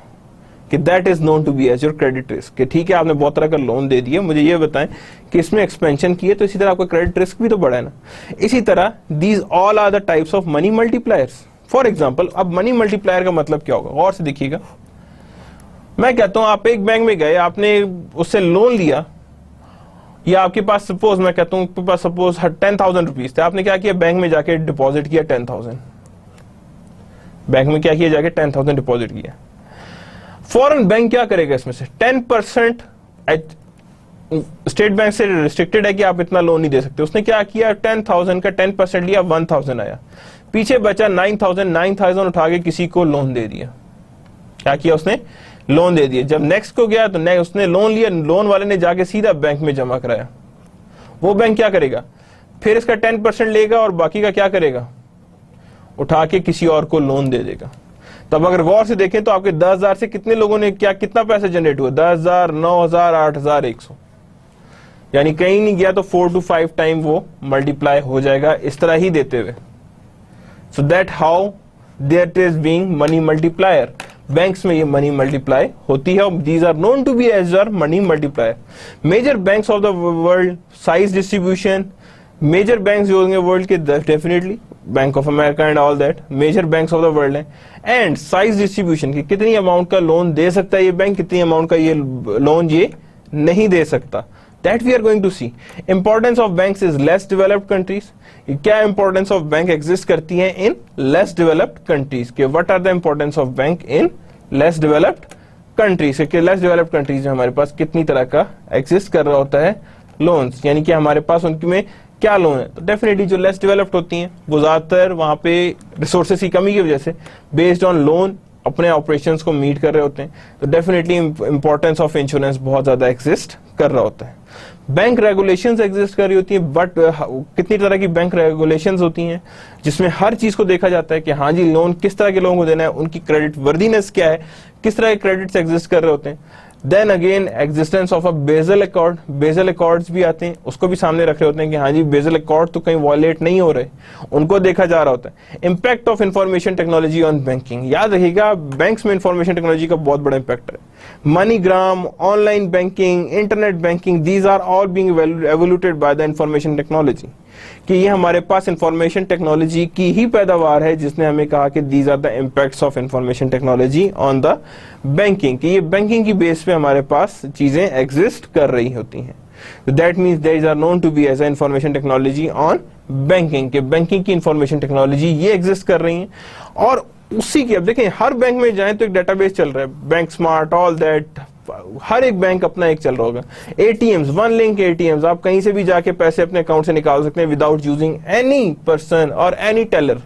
S1: कि that is known to be as your credit risk. कि ठीक है आपने बहुत तरह का लोन दे दिया, मुझे ये बताएं कि इसमें एक्सपेंशन की है तो इसी तरह आपका क्रेडिट रिस्क भी तो बढ़ा है ना. इसी तरह these all are the types of money multipliers. For example, अब मनी मल्टीप्लायर का मतलब क्या होगा? गौर से देखिएगा. मैं कहता हूं आप एक बैंक में गए, आपने उससे लोन लिया, या आपके पास सपोज मैं कहता हूं आपके पास सपोज 10,000 रुपीज थे. आपने क्या किया? बैंक में जाके डिपॉजिट किया 10,000. बैंक में क्या किया? जाके 10,000 डिपॉजिट किया. फॉरेन बैंक क्या करेगा इसमें से? 10% स्टेट बैंक से रिस्ट्रिक्टेड है कि आप इतना लोन नहीं दे सकते. उसने क्या किया? 10,000 का 10% लिया, 1,000 आया, पीछे बचा 9,000 उठा के किसी को लोन दे दिया. क्या किया उसने? लोन दे दिया. जब नेक्स्ट को गया तो उसने लोन लिया, लोन वाले ने जाके सीधा बैंक में जमा कराया. वो बैंक क्या करेगा? फिर इसका 10% लेगा और बाकी का क्या करेगा? उठा के किसी और को लोन दे देगा. तब अगर गौर से देखें तो आपके 10,000 से कितने लोगों ने कितना पैसा जनरेट हुआ? 10,000, 9,000, 8,100. यानी कहीं नहीं गया तो 4 to 5 टाइम वो मल्टीप्लाई हो जाएगा इस तरह ही देते हुए. So that how that is being money multiplier. Banks में ये मनी मल्टीप्लाई होती है. These are known to be as our money multiplier. Major banks of the world, size distribution. Major banks जो होंगे वर्ल्ड के, definitely Bank of America and all that major banks of the world है. And size distribution की कितनी amount का loan दे सकता है ये बैंक, कितनी अमाउंट का ये लोन ये नहीं दे सकता. that we are going to see. Importance of banks is less developed countries. क्या importance of bank exist करती है in less developed countries? कि what are the importance of bank in less developed countries? कि less developed countries में हमारे पास कितनी तरह का exist कर रहा होता है loans, यानी कि हमारे पास उनकी में क्या लोन है? तो डेफिनेटली जो लेस डेवलप्ड होती हैं वो ज्यादातर वहां पे रिसोर्सेस की कमी की वजह से बेस्ड ऑन लोन अपने ऑपरेशंस को मीट कर रहे होते हैं, तो डेफिनेटली इंपॉर्टेंस ऑफ इंश्योरेंस बहुत ज्यादा एग्जिस्ट कर रहा होता है। बैंक रेगुलेशंस एग्जिस्ट कर रही होती हैं, बट कितनी तरह की बैंक रेगुलेशंस होती हैं जिसमें हर चीज को देखा जाता है कि हाँ जी लोन किस तरह के लोगों को देना है, उनकी क्रेडिट वर्दीनेस क्या है, किस तरह के क्रेडिट्स एग्जिस्ट कर रहे होते हैं। Then again existence of a Basel accord, Basel accords भी आते हैं, उसको भी सामने रख रहे होते हैं कि हाँ जी बेजल अकॉर्ड तो कहीं वॉयलेट नहीं हो रहे, उनको देखा जा रहा होता है। Impact of information technology on banking, याद रखिएगा बैंक्स में इंफॉर्मेशन टेक्नोलॉजी का बहुत बड़ा इंपैक्ट है। MoneyGram, online banking, internet banking, these are all being evoluted by the information technology, कि ये हमारे पास इंफॉर्मेशन टेक्नोलॉजी की ही पैदावार है, जिसने हमें कहा कि these are the impacts of information technology on the banking, कि ये बैंकिंग की बेस पे हमारे पास चीजें एग्जिस्ट कर रही होती हैं। That means there are known to be as a information technology on banking, के बैंकिंग की इंफॉर्मेशन टेक्नोलॉजी ये एग्जिस्ट कर रही है। और उसी की अब देखें हर बैंक में जाएं तो एक डेटाबेस चल रहा है, बैंक स्मार्ट, ऑल दैट, हर एक बैंक अपना एक चल रहा होगा। एटीएम्स, वन लिंक एटीएम्स, आप कहीं से भी जाके पैसे अपने अकाउंट से निकाल सकते हैं विदाउट यूजिंग एनी पर्सन और any teller.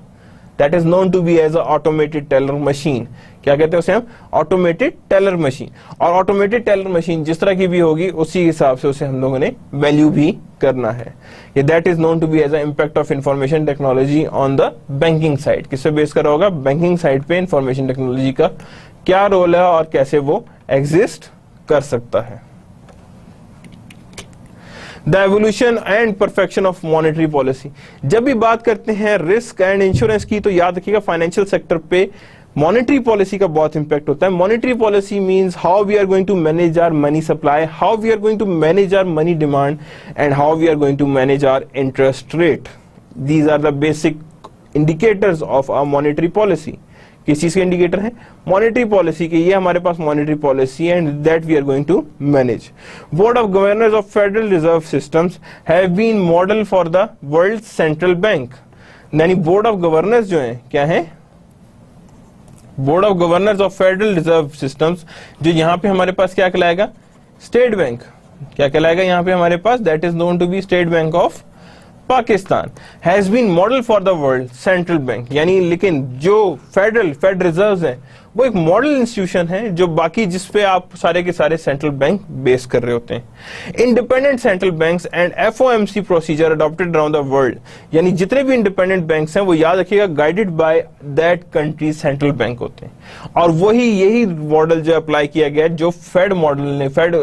S1: That is known to be as a automated teller machine. क्या कहते हैं उसे हम? Automated teller machine. और ऑटोमेटेड टेलर मशीन जिस तरह की भी होगी उसी हिसाब से उसे हम लोगों ने वैल्यू भी करना है। ये that is known to be as a impact of information technology on the banking side. किससे बेस कर रहा होगा? बैंकिंग साइड पे इंफॉर्मेशन टेक्नोलॉजी का क्या रोल है और कैसे वो एग्जिस्ट कर सकता है। The evolution and perfection of monetary policy. जब भी बात करते हैं रिस्क एंड इंश्योरेंस की, तो याद रखिएगा फाइनेंशियल सेक्टर पे मॉनेटरी पॉलिसी का बहुत इंपैक्ट होता है। Monetary policy means how we are going to manage our money supply, how we are going to manage our money demand and how we are going to manage our interest rate. These are the basic indicators of our monetary policy. किस चीज के indicator है? Monetary policy के। ये हमारे पास monetary policy and that we are going to manage. Board of governors of Federal Reserve systems have been model for the world central bank. यानी board of governors जो है क्या है? Board of governors of Federal Reserve systems, जो यहाँ पे हमारे पास क्या कहलाएगा? State Bank. क्या कहलाएगा यहाँ पे हमारे पास? That is known to be State Bank of Pakistan has been model for the world central bank. यानी लेकिन जो फेड रिजर्व है वो एक मॉडल इंस्टीट्यूशन है जो बाकी जिसपे आप सारे के सारे सेंट्रल बैंक बेस कर रहे होते हैं। Independent central banks and FOMC procedure adopted around the world. यानी जितने भी इंडिपेंडेंट बैंक्स हैं वो याद रखिएगा guided by that country central bank होते हैं। और वही यही मॉडल जो अप्लाई किया गया जो फेड मॉडल ने, फेड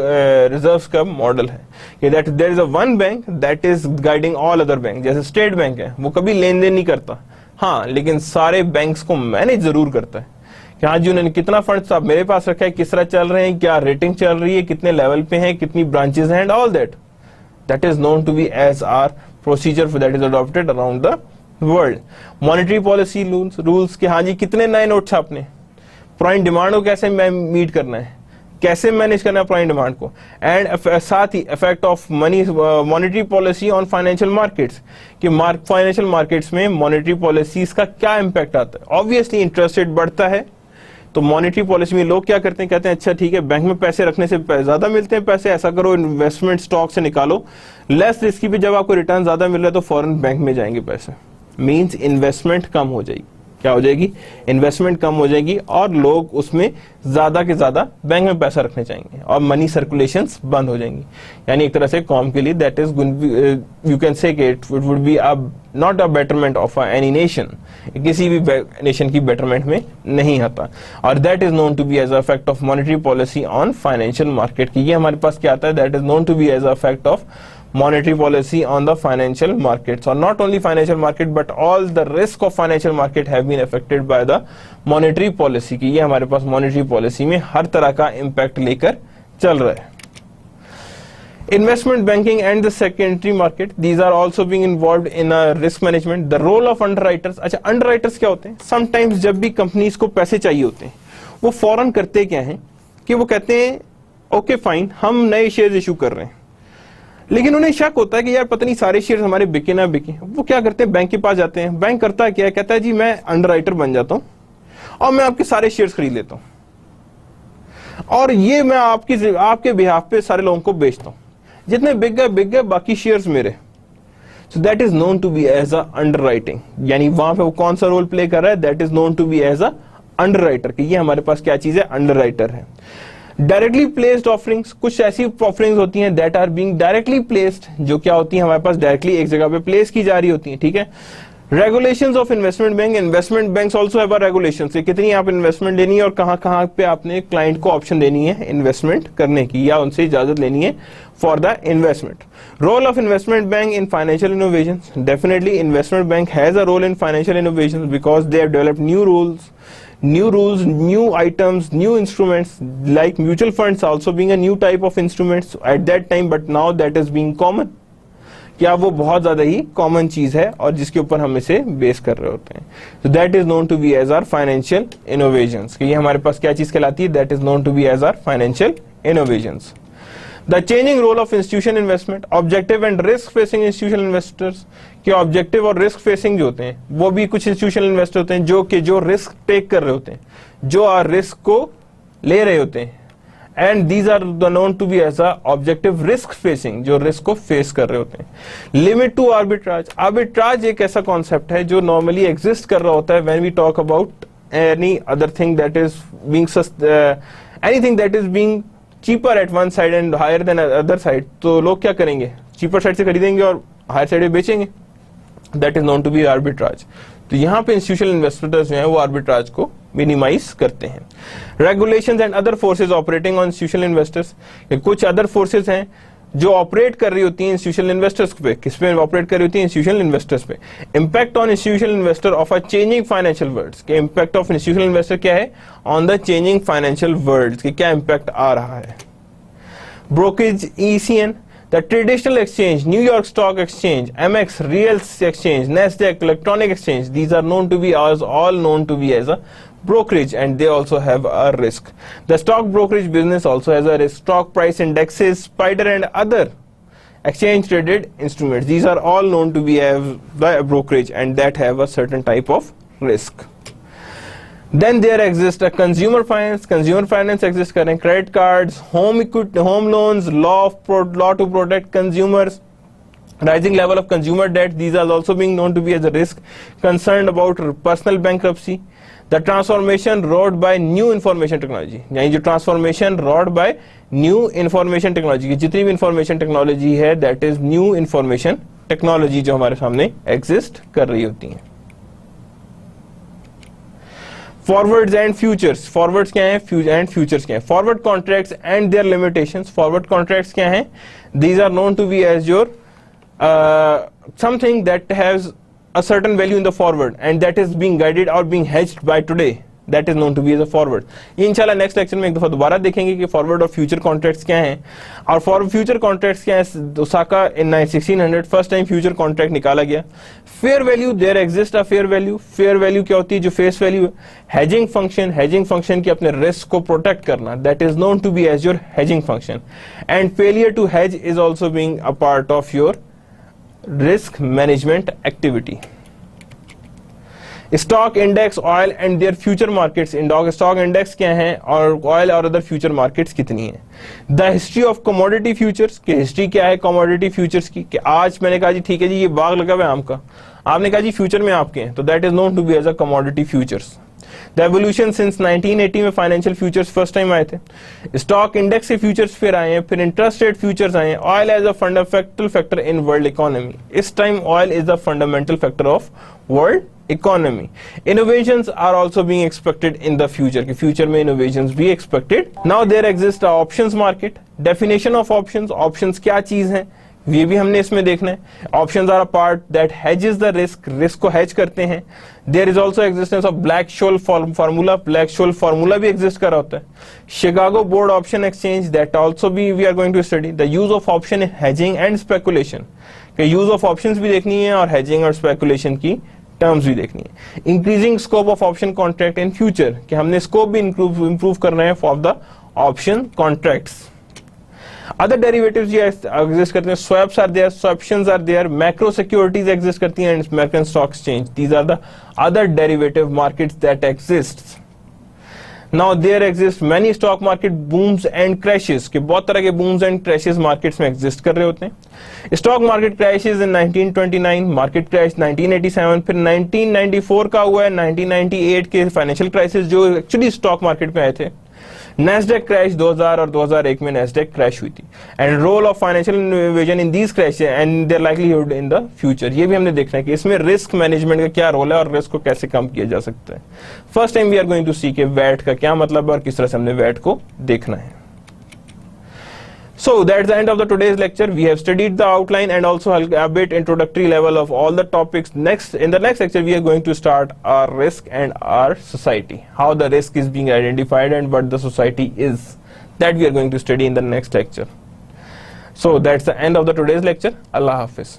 S1: रिजर्व का मॉडल है कि that there is a one bank that is guiding all other bank. जैसे स्टेट बैंक है वो कभी लेन देन नहीं करता, हाँ, लेकिन सारे बैंक्स को मैनेज जरूर करता है कि हाँ जी उन्होंने कितना फंड साहब मेरे पास रखा है, किस तरह चल रहे हैं, क्या रेटिंग चल रही है, कितने लेवल पे हैं, कितनी ब्रांचेस हैं, and all that is known to be as our procedure that is adopted around the world. Monetary policy rules के हाँ जी कितने नए नोट छापने, प्राइम डिमांड को कैसे मीट करना है, कैसे मैनेज करना है प्राइम डिमांड को, एंड साथ ही effect of money monetary policy on financial markets कि फाइनेंशियल मार्केट्स में मॉनेटरी पॉलिसीज का क्या इंपैक्ट आता है। ऑब्वियसली इंटरेस्ट रेट बढ़ता है तो मॉनेटरी पॉलिसी में लोग क्या करते हैं, कहते हैं अच्छा ठीक है बैंक में पैसे रखने से ज्यादा मिलते हैं पैसे, ऐसा करो इन्वेस्टमेंट स्टॉक से निकालो, लेस रिस्की पे जब आपको रिटर्न ज्यादा मिल रहा है तो फॉरेन बैंक में जाएंगे पैसे। मींस इन्वेस्टमेंट कम हो जाएगी। क्या हो जाएगी? इन्वेस्टमेंट कम हो जाएगी और लोग उसमें ज्यादा के ज्यादा बैंक में पैसा रखने चाहेंगे और मनी सर्कुलेशंस बंद हो जाएंगी। यानी एक तरह से कॉम के लिए that is you can say it would be not a betterment of any nation, किसी भी नेशन की बेटरमेंट में नहीं आता। और that is known to be as a effect of monetary policy on financial market की। ये हमारे पास क्या आता है? That is known to be as a effect of monetary policy on the financial markets, or not only financial market but all the risk of financial market have been affected by the monetary policy कि ये हमारे पास monetary policy में हर तरह का impact लेकर चल रहा है। Investment banking and the secondary market, these are also being involved in a risk management. The role of underwriters, अच्छा underwriters क्या होते हैं? Sometimes जब भी companies को पैसे चाहिए होते हैं वो फौरन करते क्या हैं कि वो कहते हैं ओके फाइन हम नए शेयर इशू कर रहे हैं, लेकिन उन्हें शक होता है कि यार पता नहीं सारे शेयर हमारे बिके ना बिके। वो क्या करते हैं, बैंक के पास जाते हैं। बैंक करता क्या है, कहता है जी मैं अंडरराइटर बन जाता हूं और मैं आपके सारे शेयर्स खरीद लेता हूं और ये मैं आपके बिहाफ पे सारे लोगों को बेचता हूं, जितने बिक गए, बाकी शेयर्स मेरे। So that is known to be as a underwriting, यानी वहां पे वो कौन सा रोल प्ले कर रहा है, that is known to be as a underwriter, कि ये हमारे पास क्या चीज है, अंडरराइटर है। डायरेक्टली प्लेस्ड ऑफरिंग्स, कुछ ऐसी ऑफरिंग्स होती हैं that are being directly placed, जो क्या होती हैं हमारे पास डायरेक्टली एक जगह पे प्लेस की जा रही होती हैं, ठीक है। Regulations of investment bank, investment banks also have regulations, कि कितनी आप इन्वेस्टमेंट लेनी है और कहां पे आपने क्लाइंट को ऑप्शन देनी है इन्वेस्टमेंट करने की, या उनसे इजाजत लेनी है for the investment. Role of investment bank in financial innovations, definitely investment bank has a role in financial innovations because they have developed new rules, new items, new instruments, like mutual funds also being a new type of instruments at that time, but now that is being common, क्या वो बहुत ज्यादा ही common चीज है और जिसके ऊपर हम इसे बेस कर रहे होते हैं। So that is known to be as our financial innovations, कि ये हमारे पास क्या चीज कहलाती है, that is known to be as our financial innovations. The changing role of institutional investment, objective and risk facing institutional investors, कि objective और रिस्क फेसिंग जो होते हैं वो भी कुछ इंस्टीट्यूशनल इन्वेस्टर होते हैं जो रिस्क टेक कर रहे होते हैं, जो रिस्क को ले रहे होते हैं, and these are the known to be as a objective risk facing, जो रिस्क को फेस कर रहे होते हैं। लिमिट टू आर्बिट्राज, आर्बिट्राज एक ऐसा कॉन्सेप्ट है जो नॉर्मली एग्जिस्ट कर रहा होता है when we talk about any other thing that is being anything that is being cheaper at one side and higher than other side, तो लोग क्या करेंगे, चीपर साइड से खरीदेंगे और हायर साइड में बेचेंगे, that is known to be arbitrage. तो यहाँ पे इंस्टीट्यूशनल इन्वेस्टर्स जो हैं वो आर्बिट्राज को मिनिमाइज करते हैं। Regulations and other forces operating on institutional investors, कुछ अदर फोर्सेज हैं जो ऑपरेट कर रही होती हैं इंस्टीट्यूशनल इन्वेस्टर्स पे, किस पे ऑपरेट कर रही होती है, इंस्टीट्यूशनल इन्वेस्टर्स पे। Impact on institutional investor of a changing financial worlds, के इंपैक्ट ऑफ इंस्टीट्यूशनल इन्वेस्टर क्या है on the changing financial worlds, के क्या इंपैक्ट आ रहा है। Brokerage ECN, the traditional exchange, New York Stock Exchange, MX Real Exchange, Nasdaq Electronic Exchange, these are known to be all known to be as a brokerage, and they also have a risk. The stock brokerage business also has a risk. Stock price indexes, SPDR and other exchange traded instruments, these are all known to be as the brokerage and that have a certain type of risk. Then there exists a consumer finance exists करें, credit cards, home equity, home loans, law to protect consumers, rising level of consumer debt, these are also being known to be as a risk. Concerned about personal bankruptcy, the transformation wrought by new information technology, यानी जो transformation wrought by new information technology, की जितनी भी information technology है that is new information technology जो हमारे सामने exist कर रही होती है। फॉरवर्ड्स एंड फ्यूचर्स, फॉरवर्ड्स क्या है एंड फ्यूचर्स क्या है। Forward contracts and their limitations, forward contracts क्या है, these are known to be as your something that has a certain value in the forward and that is being guided और being hedged by today, that is known to be as a forward. ये इंशाल्लाह next lecture में एक दफा दोबारा देखेंगे कि forward और फ्यूचर कॉन्ट्रैक्ट्स क्या हैं और फॉर फ्यूचर कॉन्ट्रैक्ट्स क्या है। Osaka in 1600 first time future contract निकाला गया। Fair value, there exist a fair value. Fair value क्या होती है, जो फेस वैल्यू है। हेजिंग फंक्शन की अपने रिस्क को प्रोटेक्ट करना, that is known to be as your hedging function. And failure to hedge is also being a part of your risk management activity. Stock index, oil and their future markets. Stock index क्या है और oil और other future markets कितनी है। The history of commodity futures, की history क्या है commodity futures की, कि आज मैंने कहा जी ठीक है जी ये बाग लगा हुआ है आम का, आपने कहा जी फ्यूचर में आपके हैं, तो that is known to be as a commodity futures. The evolution since 1980 में फाइनेंशियल फ्यूचर्स फर्स्ट टाइम आए थे। स्टॉक इंडेक्स से फ्यूचर्स फिर आए हैं, फिर इंटरेस्ट रेट फ्यूचर्स आए हैं। Oil as a fundamental factor in world economy, इस time oil is the fundamental factor of world economy. Innovations are also being expected in the future, कि future में innovations भी expected. Now there exists a options market. Definition of options, options क्या चीज है ये भी हमने इसमें देखना है। Options are a part that hedges the risk, risk को hedge करते हैं। There is also existence of Black-Scholes formula, Black-Scholes formula भी exist कर रहा होता है। Chicago Board Option Exchange, that also we are going to study. The use of option in hedging and speculation, कि use of options भी देखनी है और hedging और speculation की टर्म्स भी देखनी है। Increasing scope of option contract in future, कि हमने स्कोप भी इंप्रूव करना है for the option contracts. Other derivatives ये एग्जिस्ट करते हैं, swaps are there, swaptions are there, macro securities exist करती हैं, and American stock exchange, these are the other derivative markets that exist. Now there exist many stock market booms and crashes, कि बहुत तरह के booms and crashes markets में exist कर रहे होते हैं. Stock market crashes in 1929, market crash 1987, फिर 1994 का हुआ है, 1998 के financial crisis जो actually stock market में आए थे. Nasdaq crash 2000 और 2001 में Nasdaq crash हुई थी. And role of financial invasion in these crashes and their likelihood in the future, ये भी हमने देखना है कि इसमें रिस्क मैनेजमेंट का क्या रोल है और रिस्क को कैसे कम किया जा सकता है. First time we are going to see के वैट का क्या मतलब है और किस तरह से हमने वैट को देखना है. So that's the end of the today's lecture. We have studied the outline and also a bit introductory level of all the topics. In the next lecture, we are going to start our risk and our society. How the risk is being identified and what the society is. That we are going to study in the next lecture. So that's the end of the today's lecture. Allah Hafiz.